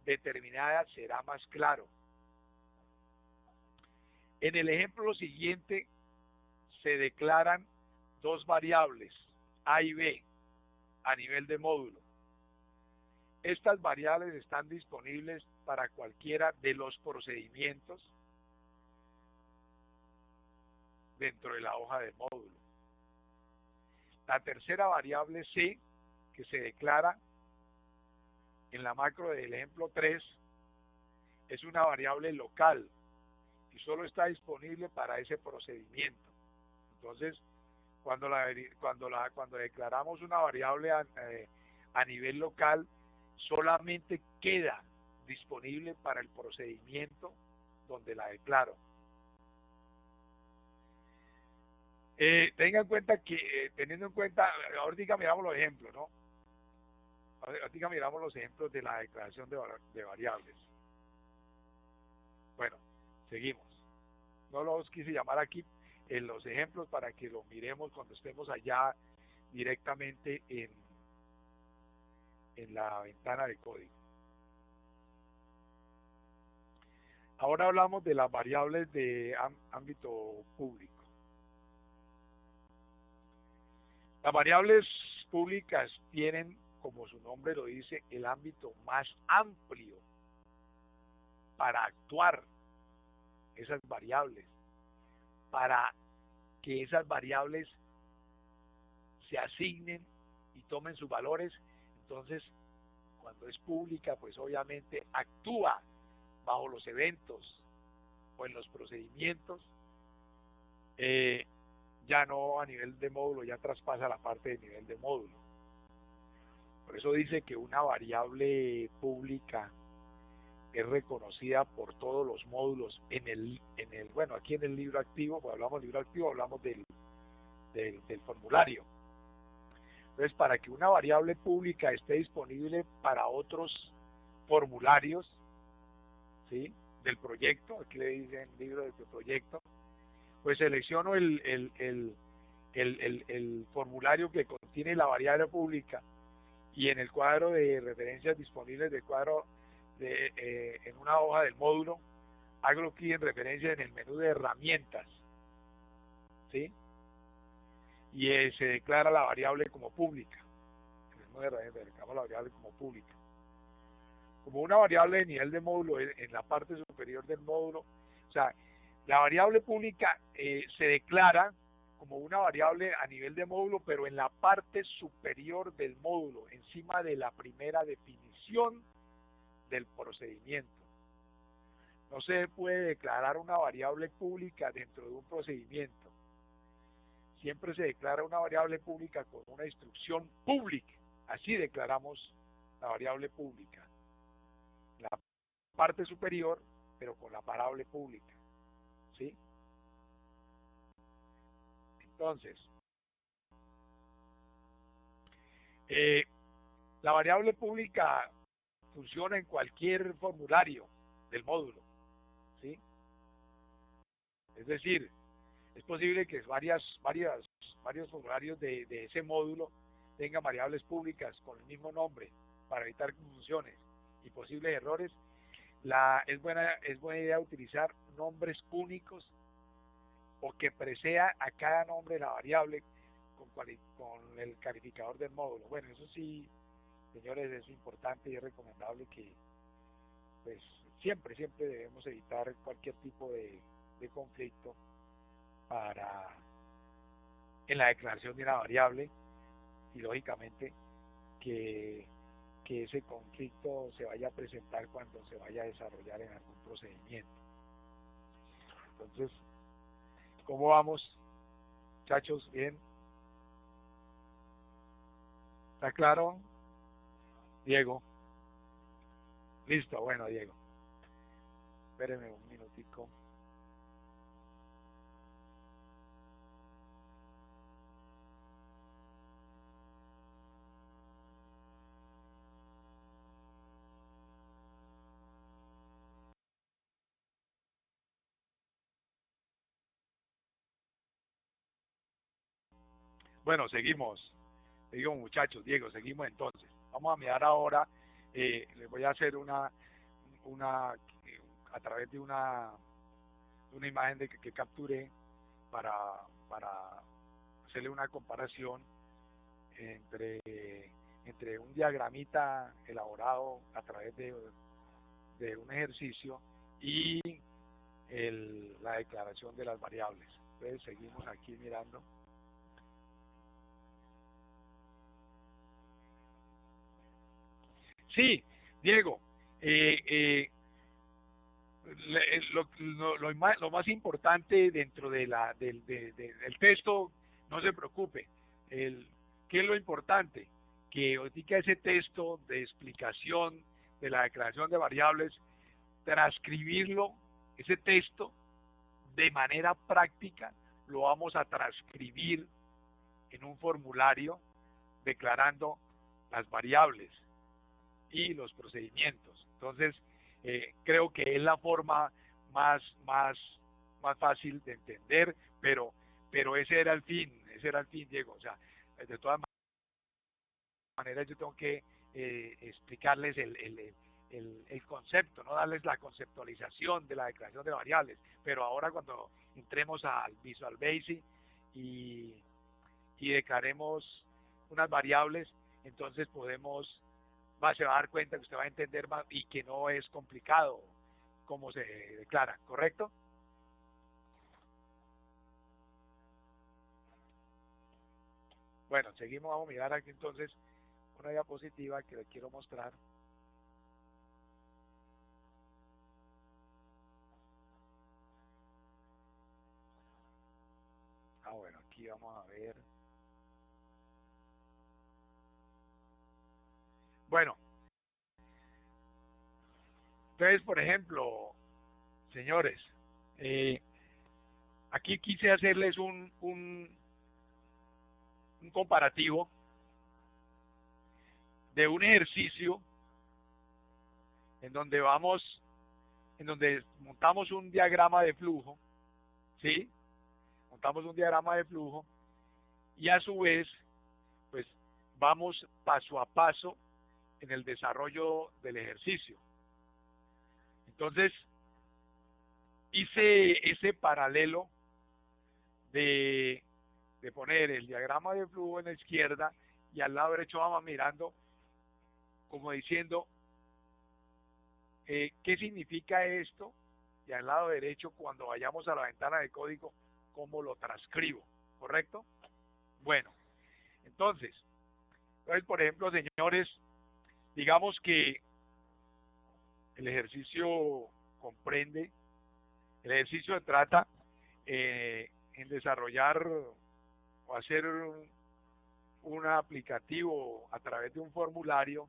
determinada será más claro. En el ejemplo siguiente se declaran dos variables, A y B, a nivel de módulo. Estas variables están disponibles para cualquiera de los procedimientos dentro de la hoja de módulo. La tercera variable C, que se declara en la macro del ejemplo 3, es una variable local y solo está disponible para ese procedimiento. Entonces, cuando declaramos una variable a nivel local, solamente queda disponible para el procedimiento donde la declaro. Tenga en cuenta que, ahorita miramos los ejemplos, ¿no? Ahorita miramos los ejemplos de la declaración de variables. Bueno, seguimos. No los quise llamar aquí en los ejemplos para que los miremos cuando estemos allá directamente en la ventana de código. Ahora hablamos de las variables de ámbito público. Las variables públicas tienen, como su nombre lo dice, el ámbito más amplio para actuar esas variables, para que esas variables se asignen y tomen sus valores. Entonces, cuando es pública, pues obviamente actúa bajo los eventos o en los procedimientos, ya no a nivel de módulo, ya traspasa la parte de nivel de módulo. Por eso dice que una variable pública es reconocida por todos los módulos bueno, aquí en el libro activo, cuando hablamos del libro activo, hablamos del formulario. Entonces, para que una variable pública esté disponible para otros formularios, ¿sí?, del proyecto, aquí le dicen libro del proyecto, pues selecciono el formulario que contiene la variable pública, y en el cuadro de referencias disponibles del cuadro en una hoja del módulo, hago clic en referencia en el menú de herramientas, ¿sí?, y se declara la variable como pública. En el menú de herramientas declaramos la variable como pública. Como una variable de nivel de módulo en la parte superior del módulo, o sea, la variable pública se declara como una variable a nivel de módulo, pero en la parte superior del módulo, encima de la primera definición del procedimiento. No se puede declarar una variable pública dentro de un procedimiento. Siempre se declara una variable pública con una instrucción pública. Así declaramos la variable pública. La parte superior, pero con la variable pública, ¿sí? Entonces, la variable pública funciona en cualquier formulario del módulo, ¿sí? Es decir, es posible que varios formularios de ese módulo tengan variables públicas con el mismo nombre para evitar confusiones y posibles errores. Es buena idea utilizar nombres únicos o que preceda a cada nombre de la variable con el calificador del módulo. Bueno, eso sí, señores, es importante y es recomendable que pues siempre debemos evitar cualquier tipo de conflicto en la declaración de una variable, y lógicamente que ese conflicto se vaya a presentar cuando se vaya a desarrollar en algún procedimiento. Entonces, ¿cómo vamos, muchachos? ¿Bien? ¿Está claro? Diego. Listo, bueno, Diego. Espéreme un minutico. Bueno, seguimos muchachos. Diego, seguimos entonces. Vamos a mirar ahora, les voy a hacer una a través de una imagen que capturé para hacerle una comparación entre un diagramita elaborado a través de un ejercicio y la declaración de las variables. Entonces seguimos aquí mirando. Sí, Diego, lo más importante dentro del texto, no se preocupe. ¿Qué es lo importante? Que ese texto de explicación de la declaración de variables, transcribirlo, ese texto, de manera práctica, lo vamos a transcribir en un formulario declarando las variables y los procedimientos. Entonces, creo que es la forma más fácil de entender, pero ese era el fin, Diego. O sea, de todas maneras yo tengo que explicarles el concepto, no darles la conceptualización de la declaración de variables. Pero ahora cuando entremos al Visual Basic y declaremos unas variables, entonces se va a dar cuenta que usted va a entender más y que no es complicado cómo se declara, ¿correcto? Bueno, seguimos, vamos a mirar aquí entonces una diapositiva que les quiero mostrar. Bueno, aquí vamos a ver. Bueno, entonces, por ejemplo, señores, aquí quise hacerles un comparativo de un ejercicio en donde montamos un diagrama de flujo, ¿sí? Montamos un diagrama de flujo y a su vez, pues vamos paso a paso en el desarrollo del ejercicio. Entonces, hice ese paralelo de poner el diagrama de flujo en la izquierda y al lado derecho vamos mirando como diciendo qué significa esto, y al lado derecho cuando vayamos a la ventana de código cómo lo transcribo, ¿correcto? Bueno, entonces por ejemplo, señores, digamos que el ejercicio se trata en desarrollar o hacer un aplicativo a través de un formulario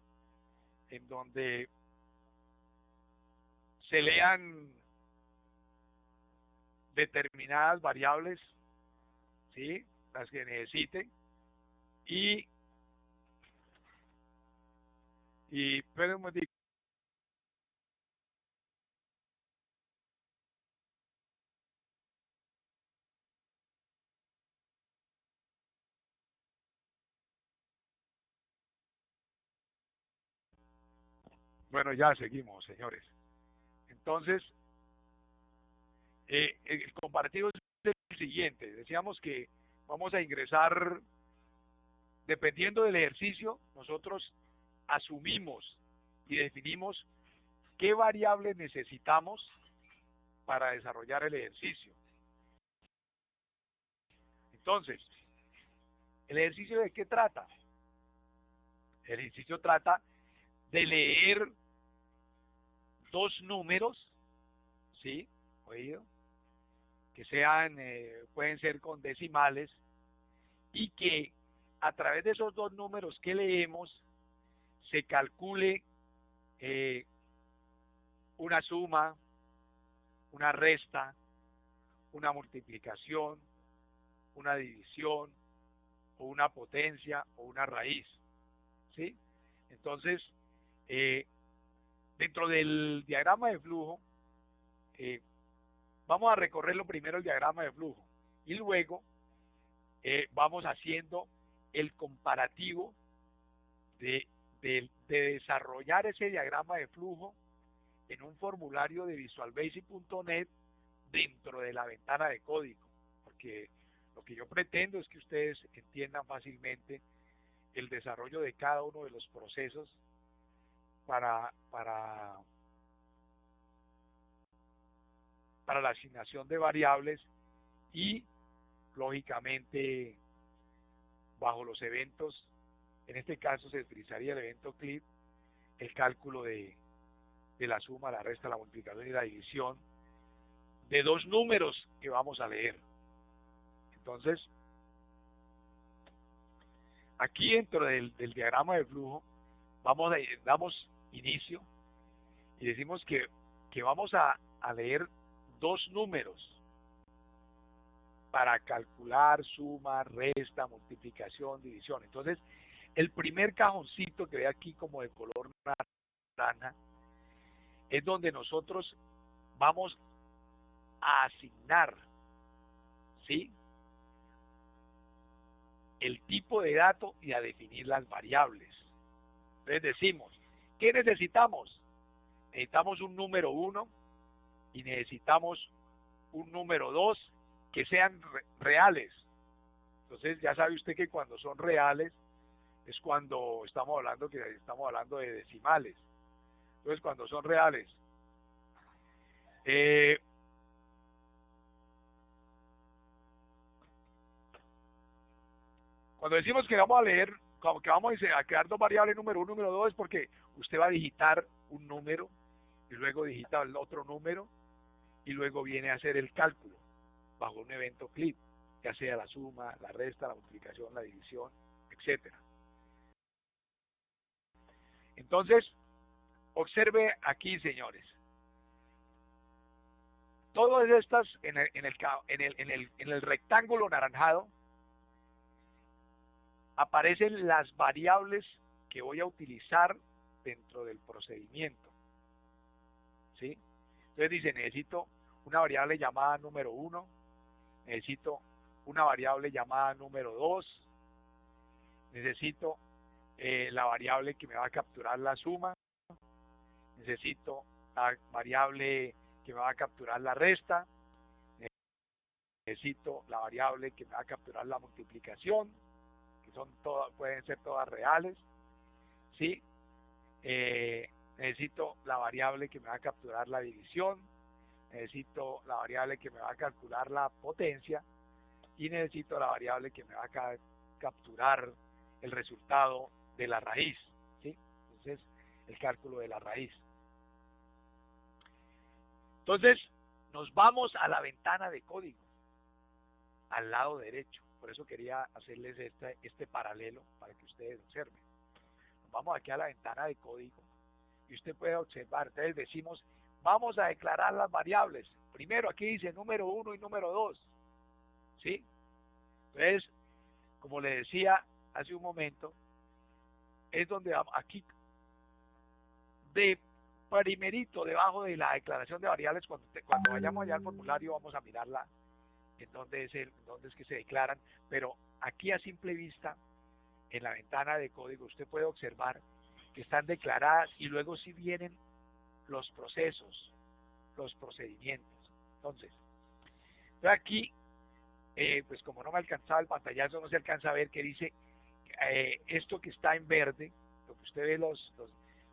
en donde se lean determinadas variables, ¿sí? Las que necesiten, y esperen un momento. Bueno, ya seguimos, señores. Entonces, el comparativo es el siguiente. Decíamos que vamos a ingresar, dependiendo del ejercicio, nosotros asumimos y definimos qué variables necesitamos para desarrollar el ejercicio. Entonces, ¿el ejercicio de qué trata? El ejercicio trata de leer dos números, ¿sí? Oído, que pueden ser con decimales, y que a través de esos dos números que leemos se calcule una suma, una resta, una multiplicación, una división, o una potencia, o una raíz, ¿sí? Entonces, dentro del diagrama de flujo, vamos a recorrerlo primero el diagrama de flujo, y luego vamos haciendo el comparativo de desarrollar ese diagrama de flujo en un formulario de visualbasic.net dentro de la ventana de código, porque lo que yo pretendo es que ustedes entiendan fácilmente el desarrollo de cada uno de los procesos para la asignación de variables y, lógicamente, bajo los eventos. En este caso se utilizaría el evento clip, el cálculo de la suma, la resta, la multiplicación y la división de dos números que vamos a leer. Entonces, aquí dentro del diagrama de flujo damos inicio y decimos que vamos a leer dos números para calcular suma, resta, multiplicación, división. Entonces, el primer cajoncito que ve aquí como de color naranja es donde nosotros vamos a asignar, ¿sí?, el tipo de dato y a definir las variables. Entonces decimos, ¿qué necesitamos? necesitamos un número 1 y necesitamos un número 2 que sean reales. Entonces ya sabe usted que cuando son reales es cuando estamos hablando de decimales. Entonces cuando son reales, cuando decimos que vamos a leer, como que vamos a crear dos variables, número 1 y número 2, es porque usted va a digitar un número y luego digita el otro número y luego viene a hacer el cálculo bajo un evento CLIP, ya sea la suma, la resta, la multiplicación, la división, etcétera. Entonces, observe aquí, señores. Todas estas en el rectángulo naranjado aparecen las variables que voy a utilizar dentro del procedimiento. ¿Sí? Entonces dice, necesito una variable llamada número 1, necesito una variable llamada número 2, necesito la variable que me va a capturar la suma, necesito la variable que me va a capturar la resta, necesito la variable que me va a capturar la multiplicación, que son todas, pueden ser todas reales, ¿sí? Necesito la variable que me va a capturar la división, necesito la variable que me va a calcular la potencia y necesito la variable que me va a capturar el resultado de la raíz, ¿sí? Entonces, el cálculo de la raíz. Entonces, nos vamos a la ventana de código, al lado derecho. Por eso quería hacerles este paralelo para que ustedes observen. Nos vamos aquí a la ventana de código y usted puede observar. Entonces decimos, vamos a declarar las variables. Primero aquí dice número 1 y número 2. ¿Sí? Entonces, como le decía hace un momento, es donde vamos, aquí de primerito, debajo de la declaración de variables, cuando vayamos allá al formulario vamos a mirarla en dónde es que se declaran, pero aquí a simple vista, en la ventana de código, usted puede observar que están declaradas y luego sí vienen los procesos, los procedimientos. Entonces aquí, pues como no me alcanzaba el pantallazo, no se alcanza a ver que dice, esto que está en verde, lo que usted ve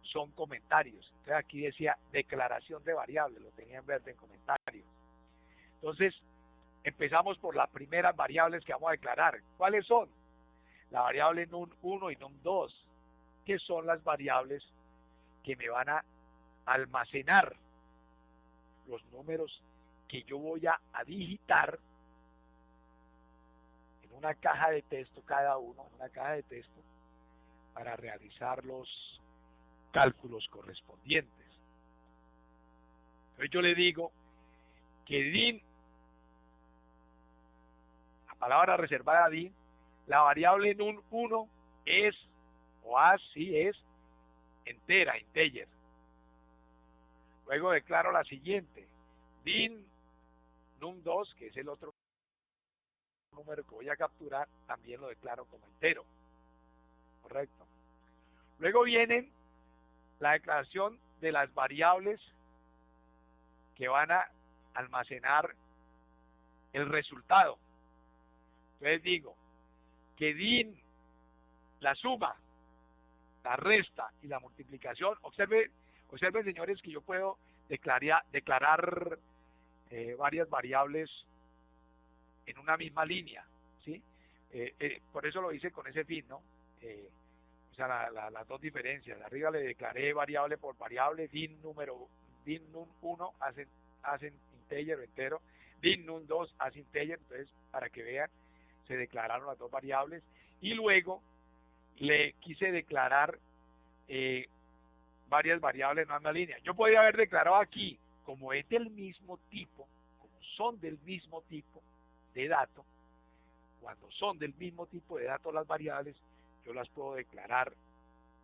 son comentarios. Entonces aquí decía declaración de variables, lo tenía en verde en comentarios. Entonces, empezamos por las primeras variables que vamos a declarar. ¿Cuáles son? La variable num1 y num2, que son las variables que me van a almacenar los números que yo voy a digitar en una caja de texto cada uno, en una caja de texto, para realizar los cálculos correspondientes. Entonces yo le digo que DIN, la palabra reservada DIN, la variable num1 es, o así es, entera, integer. Luego declaro la siguiente, DIN num2, que es el otro número que voy a capturar, también lo declaro como entero. Correcto. Luego viene la declaración de las variables que van a almacenar el resultado. Entonces digo que DIN, la suma, la resta y la multiplicación, observen señores que yo puedo declarar varias variables en una misma línea, ¿sí? Por eso lo hice con ese fin, ¿no? O sea, las dos diferencias. Arriba le declaré variable por variable, DIN num1 hacen integer o entero, DIN num2 hace integer, entonces para que vean, se declararon las dos variables y luego le quise declarar varias variables en una misma línea. Yo podría haber declarado aquí, como es del mismo tipo, como son del mismo tipo de dato, cuando son del mismo tipo de dato las variables, yo las puedo declarar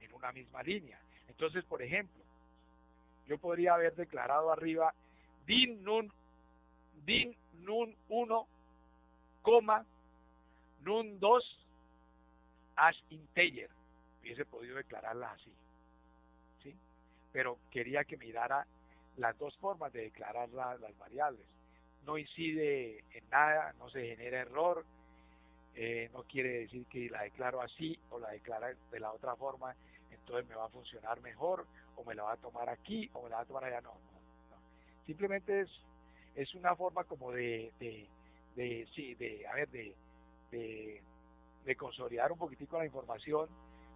en una misma línea. Entonces, por ejemplo, yo podría haber declarado arriba DIN num1, num2 as integer. Hubiese podido declararlas así, ¿sí? pero quería que mirara las dos formas de declarar las variables. No incide en nada, no se genera error, no quiere decir que la declaro así o la declaro de la otra forma, entonces me va a funcionar mejor, o me la va a tomar aquí, o me la va a tomar allá. No. Simplemente es una forma como de consolidar un poquitico la información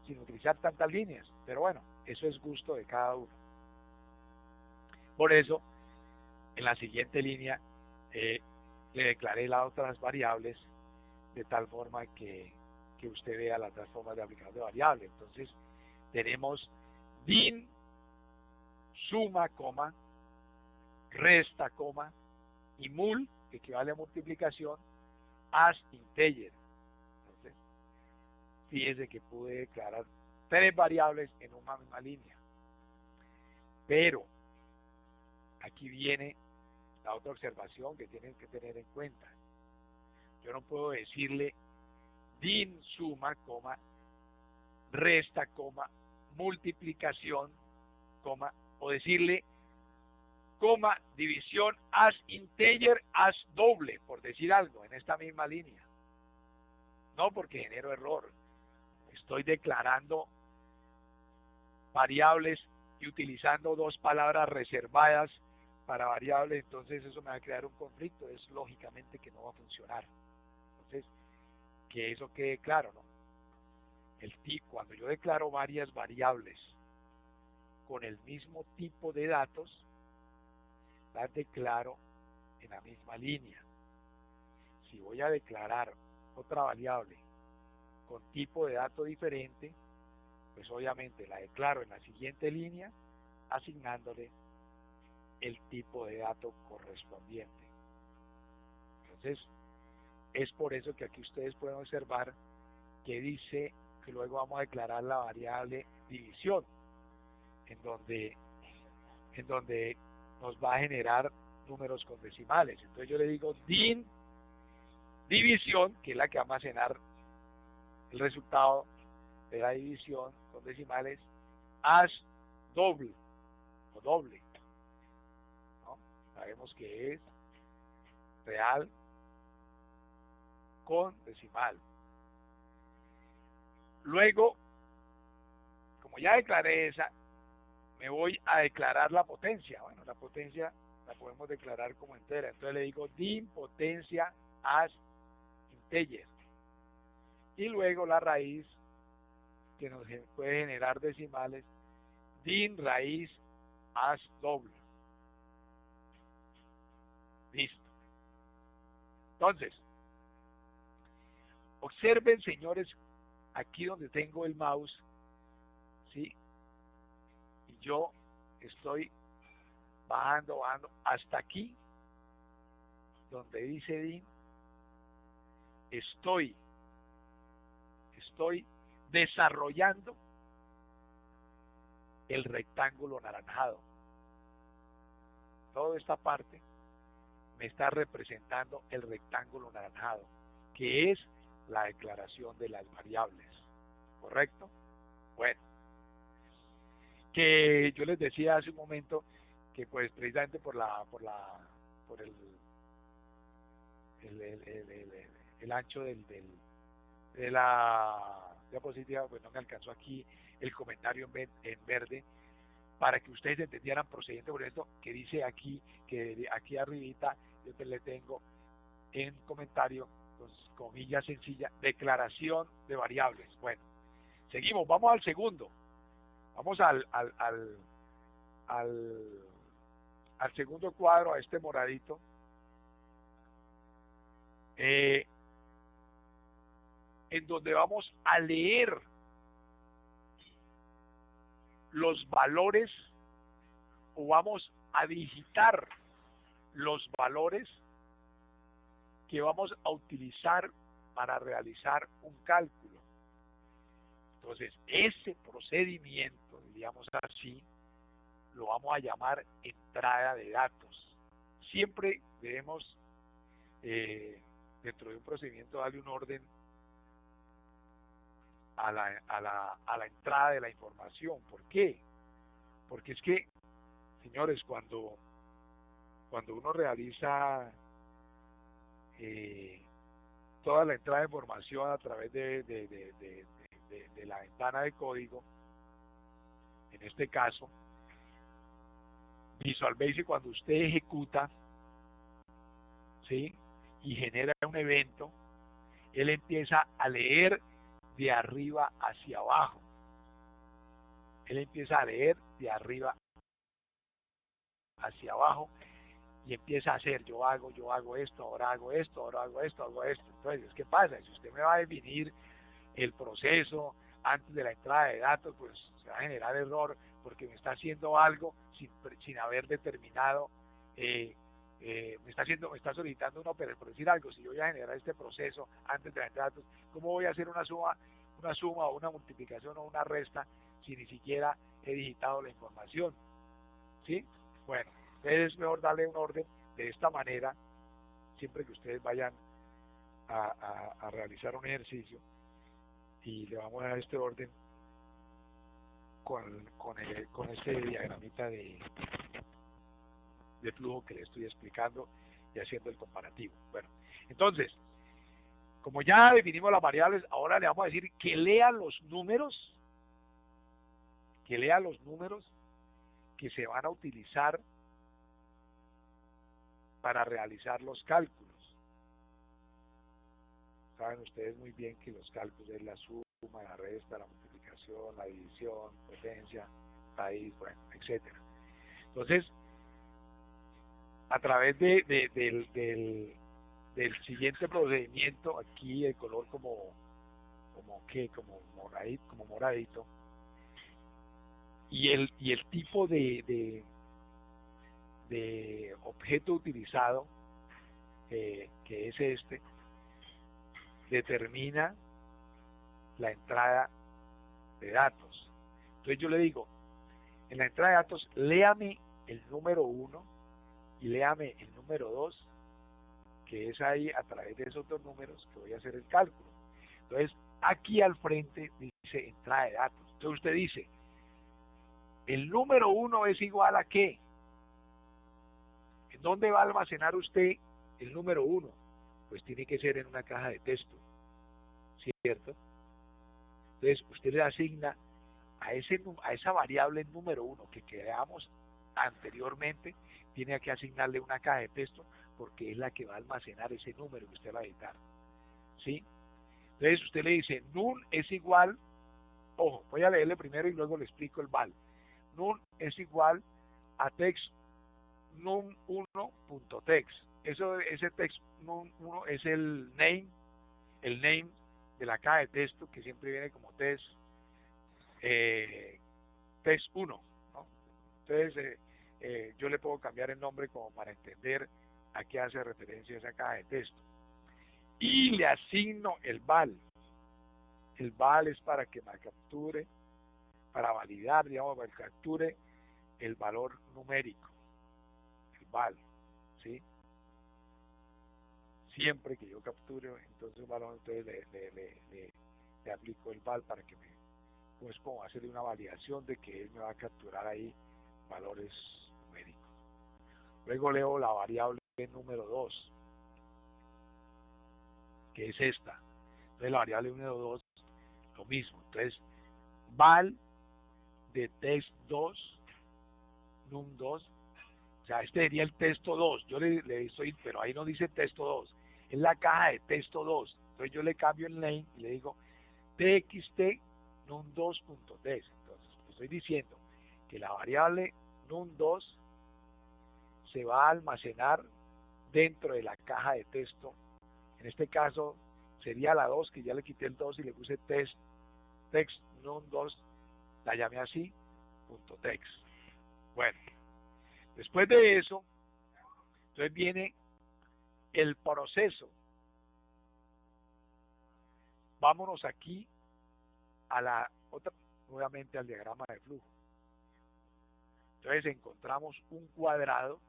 sin utilizar tantas líneas, pero bueno, eso es gusto de cada uno. Por eso, en la siguiente línea le declaré las otras variables de tal forma que usted vea las otras formas de aplicación de variable. Entonces, tenemos din, suma, coma, resta, coma, y mul, que equivale a multiplicación, as integer. Entonces, fíjese que pude declarar tres variables en una misma línea. Pero, aquí viene la otra observación que tienen que tener en cuenta. Yo no puedo decirle din, suma, coma, resta, coma, multiplicación, coma, o decirle coma, división, as integer, as doble, por decir algo, en esta misma línea. No, porque genero error. Estoy declarando variables y utilizando dos palabras reservadas para variables, entonces eso me va a crear un conflicto, es lógicamente que no va a funcionar. Entonces, que eso quede claro, ¿no? Cuando yo declaro varias variables con el mismo tipo de datos, las declaro en la misma línea. Si voy a declarar otra variable con tipo de dato diferente, pues obviamente la declaro en la siguiente línea, asignándole el tipo de dato correspondiente. Entonces, es por eso que aquí ustedes pueden observar que dice que luego vamos a declarar la variable división, en donde nos va a generar números con decimales. Entonces yo le digo din división, que es la que va a almacenar el resultado de la división con decimales, as doble o doble, ¿no? Sabemos que es real con decimal. Luego, como ya declaré esa, me voy a declarar la potencia. Bueno, la potencia la podemos declarar como entera. Entonces le digo din potencia as integer. Y luego la raíz, que nos puede generar decimales, din raíz as doble. Listo. Entonces, observen, señores, aquí donde tengo el mouse, ¿sí? Y yo estoy bajando hasta aquí, donde dice din, estoy desarrollando el rectángulo anaranjado. Toda esta parte me está representando el rectángulo anaranjado, que es la declaración de las variables. ¿Correcto? Bueno, que yo les decía hace un momento que pues precisamente por el ancho de la diapositiva, pues no me alcanzó aquí el comentario en verde, para que ustedes entendieran procedente por esto, que dice aquí, que aquí arribita yo le tengo en comentario, con comillas sencilla, declaración de variables. Bueno, seguimos, vamos al segundo, vamos al segundo cuadro, a este moradito. En donde vamos a leer los valores, o vamos a digitar los valores que vamos a utilizar para realizar un cálculo. Entonces, ese procedimiento, diríamos así, lo vamos a llamar entrada de datos. Siempre debemos, dentro de un procedimiento, darle un orden a la entrada de la información. ¿Por qué? Porque es que, señores, cuando uno realiza toda la entrada de información a través de la ventana de código, en este caso, Visual Basic, cuando usted ejecuta, ¿sí?, y genera un evento, él empieza a leer de arriba hacia abajo. Él empieza a leer de arriba hacia abajo y empieza a hacer, yo hago esto, ahora hago esto, ahora hago esto, hago esto. Entonces, ¿qué pasa? Si usted me va a definir el proceso antes de la entrada de datos, pues se va a generar error porque me está haciendo algo sin haber determinado, me está solicitando una operación, por decir algo. Si yo voy a generar este proceso antes de la entrada de datos, ¿cómo voy a hacer una suma o una multiplicación o una resta si ni siquiera he digitado la información? ¿Sí? Bueno, entonces es mejor darle un orden de esta manera siempre que ustedes vayan a realizar un ejercicio, y le vamos a dar este orden con este diagramita de flujo que le estoy explicando y haciendo el comparativo. Bueno, entonces, como ya definimos las variables, ahora le vamos a decir que lea los números, que se van a utilizar para realizar los cálculos. Saben ustedes muy bien que los cálculos es la suma, la resta, la multiplicación, la división, potencia, raíz, bueno, etcétera. Entonces, a través del siguiente procedimiento, aquí el color como moradito, y el tipo de objeto utilizado, que es este, determina la entrada de datos. Entonces yo le digo, en la entrada de datos, léame el número 1 y léame el número 2, que es ahí a través de esos dos números que voy a hacer el cálculo. Entonces, aquí al frente dice entrada de datos. Entonces usted dice, el número 1 es igual a ¿qué? ¿En dónde va a almacenar usted el número 1? Pues tiene que ser en una caja de texto, ¿cierto? Entonces usted le asigna a esa variable número 1 que creamos anteriormente, tiene que asignarle una caja de texto, porque es la que va a almacenar ese número que usted va a editar, ¿sí? Entonces usted le dice, num es igual, ojo, voy a leerle primero y luego le explico el val. Num es igual a text num1.text. Ese text num1 es el name de la caja de texto, que siempre viene como text 1, ¿no? Entonces yo le puedo cambiar el nombre como para entender a qué hace referencia esa caja de texto, y le asigno el val. El val es para que me capture, para validar, digamos, para que capture el valor numérico, el val, ¿sí? Siempre que yo capture entonces un valor, entonces le aplico el val para que pues como hacerle una validación de que él me va a capturar ahí valores numéricos. Luego leo la variable número 2, que es esta. Entonces la variable número 2, lo mismo. Entonces, val de text 2, num2, o sea, este sería el texto 2. Yo le estoy, pero ahí no dice texto 2, es la caja de texto 2. Entonces yo le cambio el name y le digo txt num2.text. Entonces estoy diciendo que la variable num2 se va a almacenar dentro de la caja de texto. En este caso sería la 2, que ya le quité el 2 y le puse text num2, la llamé así, .text. Bueno, después de eso, entonces viene el proceso. Vámonos aquí a la otra, nuevamente al diagrama de flujo. Entonces encontramos un cuadrado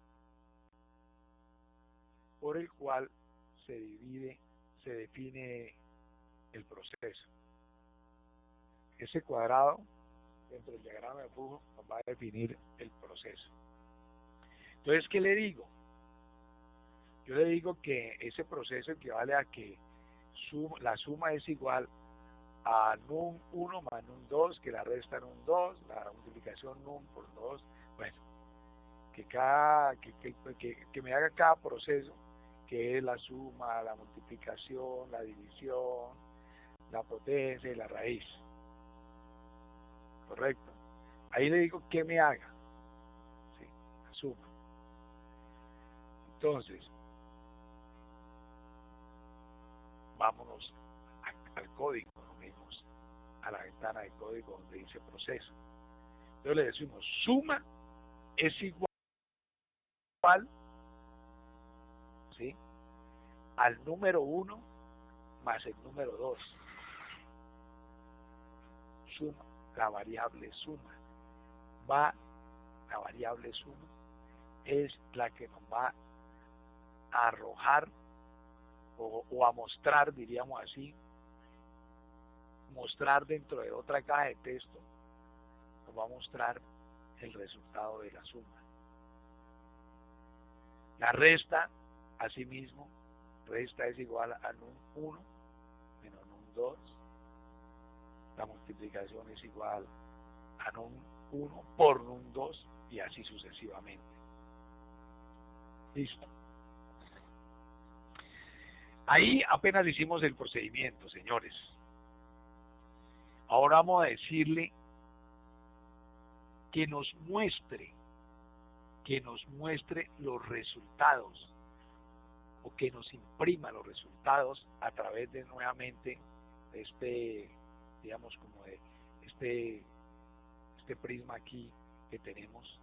por el cual se define el proceso. Ese cuadrado dentro del diagrama de flujo nos va a definir el proceso. Entonces, ¿qué le digo? Yo le digo que ese proceso equivale a que la suma es igual a num 1 más num 2, que la resta num 2, la multiplicación num por 2. Bueno, que me haga cada proceso, que es la suma, la multiplicación, la división, la potencia y la raíz. ¿Correcto? Ahí le digo que me haga. ¿Sí? La suma. Entonces, vámonos al código, nos vemos a la ventana de código donde dice proceso. Entonces le decimos suma es igual, ¿sí?, al número 1 más el número 2. Suma, la variable suma. La variable suma es la que nos va a arrojar o a mostrar, diríamos así, mostrar dentro de otra caja de texto, nos va a mostrar el resultado de la suma. La resta, asimismo, resta es igual a num 1 menos num 2. La multiplicación es igual a num 1 por num 2 y así sucesivamente. Listo. Ahí apenas hicimos el procedimiento, señores. Ahora vamos a decirle que nos muestre los resultados, o que nos imprima los resultados a través de nuevamente este, digamos, como de este prisma aquí que tenemos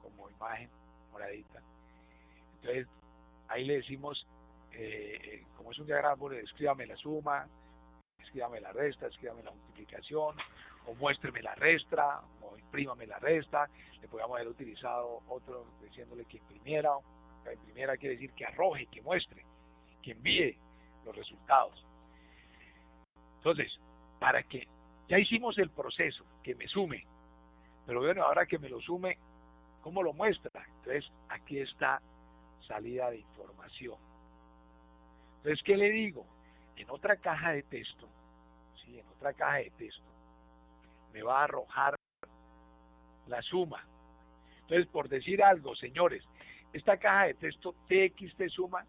como imagen moradita. Entonces ahí le decimos, como es un diagrama, escríbame la suma, escríbame la resta, escríbame la multiplicación, o muéstreme la resta, o imprímame la resta. Le podríamos haber utilizado otro diciéndole que imprimiera. La imprimiera quiere decir que arroje, que muestre, que envíe los resultados. Entonces, para que ya hicimos el proceso, que me sume, pero bueno, ahora que me lo sume, ¿cómo lo muestra? Entonces, aquí está salida de información. Entonces, ¿qué le digo? En otra caja de texto, ¿sí?, en otra caja de texto, me va a arrojar la suma. Entonces, por decir algo, señores, esta caja de texto TXT suma,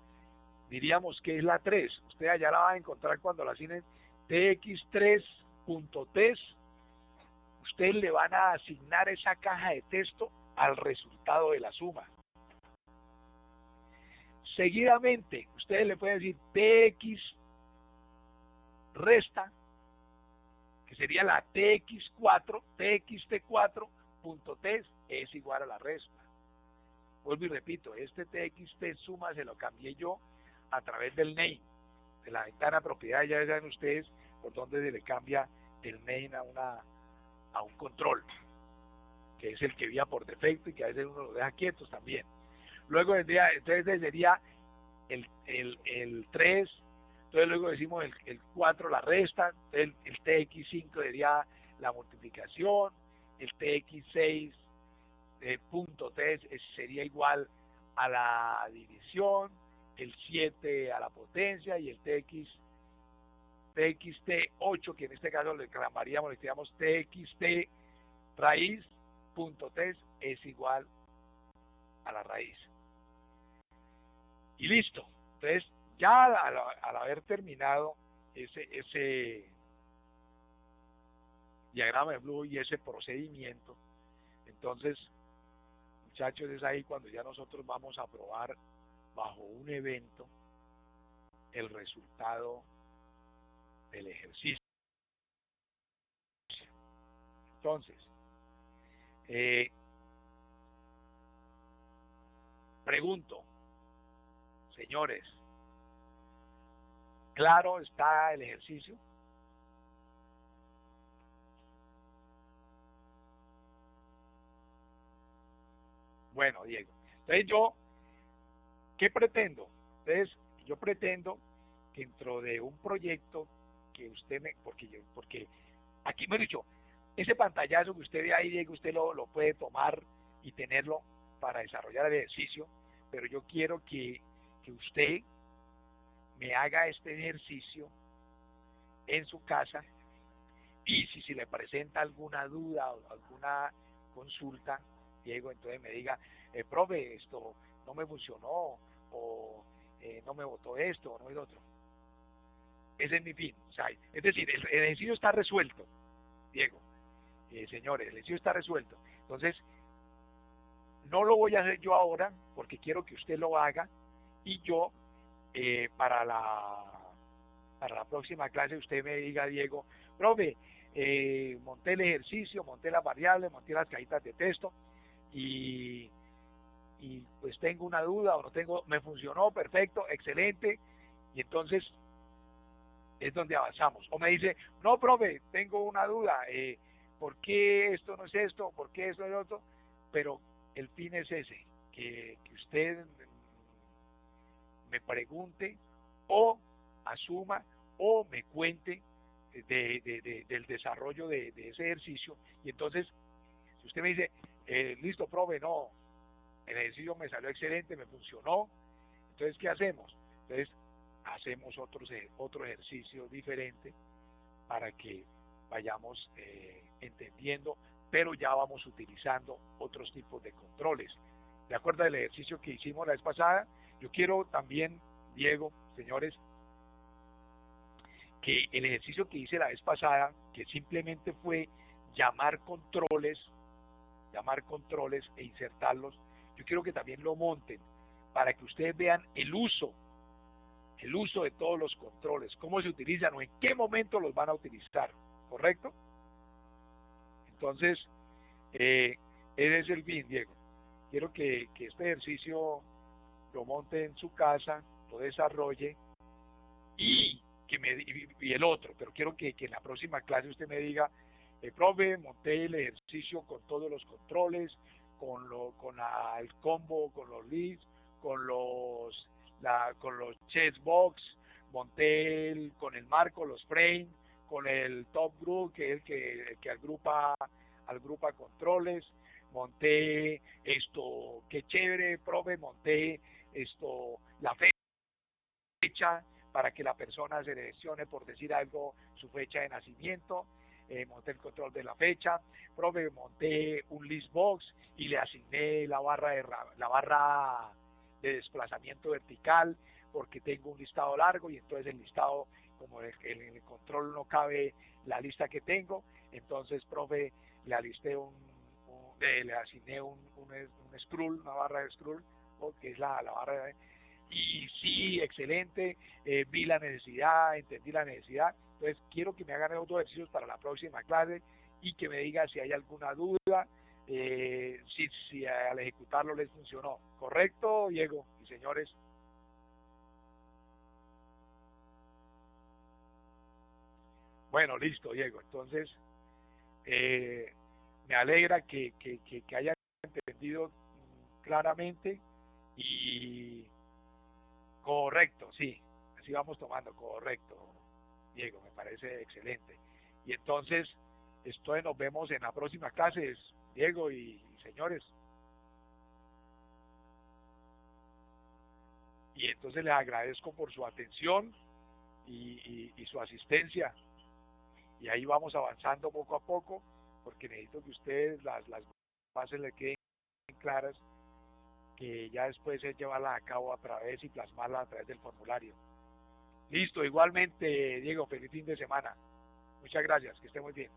diríamos que es la 3. Usted allá la va a encontrar cuando la asignen TX3.test. Ustedes le van a asignar esa caja de texto al resultado de la suma. Seguidamente, ustedes le pueden decir TX resta, que sería la TX4, TXT4.test es igual a la resta. Vuelvo y repito, este TXT suma se lo cambié yo a través del name, de la ventana propiedad. Ya saben ustedes por dónde se le cambia el name a un control, que es el que vía por defecto y que a veces uno lo deja quietos también. Luego vendría, entonces sería el 3, entonces luego decimos el 4 la resta, el TX5 sería la multiplicación, el TX6 punto test sería igual a la división, el 7 a la potencia, y el TXT8, que en este caso le llamaríamos, le diríamos TXT raíz punto test es igual a la raíz. Y listo. Entonces, ya al haber terminado ese diagrama de flujo y ese procedimiento, entonces, muchachos, es ahí cuando ya nosotros vamos a probar bajo un evento el resultado del ejercicio. Entonces, pregunto, señores, ¿claro está el ejercicio? Bueno, Diego, entonces yo, ¿qué pretendo? Entonces, yo pretendo que dentro de un proyecto que usted porque aquí me he dicho, ese pantallazo que usted ve ahí, Diego, usted lo puede tomar y tenerlo para desarrollar el ejercicio, pero yo quiero que usted me haga este ejercicio en su casa, y si se le presenta alguna duda o alguna consulta, Diego, entonces me diga, profe, esto no me funcionó, o no me votó esto, o no el otro. Ese es mi fin. O sea, es decir, el ejercicio está resuelto, Diego. Señores, el ejercicio está resuelto. Entonces, no lo voy a hacer yo ahora, porque quiero que usted lo haga, y yo, para la próxima clase, usted me diga, Diego, profe, monté el ejercicio, monté las variables, monté las cajitas de texto, y pues tengo una duda, o no tengo, me funcionó, perfecto, excelente, y entonces es donde avanzamos. O me dice, no, profe, tengo una duda, ¿por qué esto no es esto? ¿Por qué esto no es otro? Pero el fin es ese, que usted me pregunte, o asuma, o me cuente del desarrollo de ese ejercicio. Y entonces, si usted me dice, listo, profe, no, el ejercicio me salió excelente, me funcionó, entonces, ¿qué hacemos? Entonces, hacemos otro ejercicio diferente para que vayamos entendiendo, pero ya vamos utilizando otros tipos de controles. ¿De acuerdo al ejercicio que hicimos la vez pasada? Yo quiero también, Diego, señores, que el ejercicio que hice la vez pasada, que simplemente fue llamar controles e insertarlos, yo quiero que también lo monten para que ustedes vean el uso de todos los controles, cómo se utilizan o en qué momento los van a utilizar, ¿correcto? Entonces, ese es el fin, Diego. Quiero que este ejercicio lo monte en su casa, lo desarrolle, y el otro, pero quiero que en la próxima clase usted me diga, profe, monté el ejercicio con todos los controles, con el combo, con los leads, con los chessbox, monté con el marco, los frames, con el top group, que es el que agrupa controles, monté esto, qué chévere, profe, monté esto, la fecha, para que la persona seleccione, por decir algo, su fecha de nacimiento. Monté el control de la fecha, profe, monté un list box y le asigné la barra de desplazamiento vertical, porque tengo un listado largo, y entonces el listado, como en el control no cabe la lista que tengo, entonces, profe, le asigné un scroll, una barra de scroll, que es la barra de... Y sí, excelente, vi la necesidad, entendí la necesidad. Entonces quiero que me hagan otros ejercicios para la próxima clase, y que me diga si hay alguna duda, si al ejecutarlo les funcionó. ¿Correcto, Diego y señores? Bueno, listo, Diego. Entonces, me alegra que hayan entendido claramente, y correcto, sí, así vamos tomando, correcto, Diego, me parece excelente. Y entonces, nos vemos en la próxima clase, Diego y señores. Y entonces les agradezco por su atención y su asistencia. Y ahí vamos avanzando poco a poco, porque necesito que ustedes las bases les queden claras, que ya después es llevarlas a cabo a través y plasmarlas a través del formulario. Listo, igualmente, Diego, feliz fin de semana. Muchas gracias, que esté muy bien.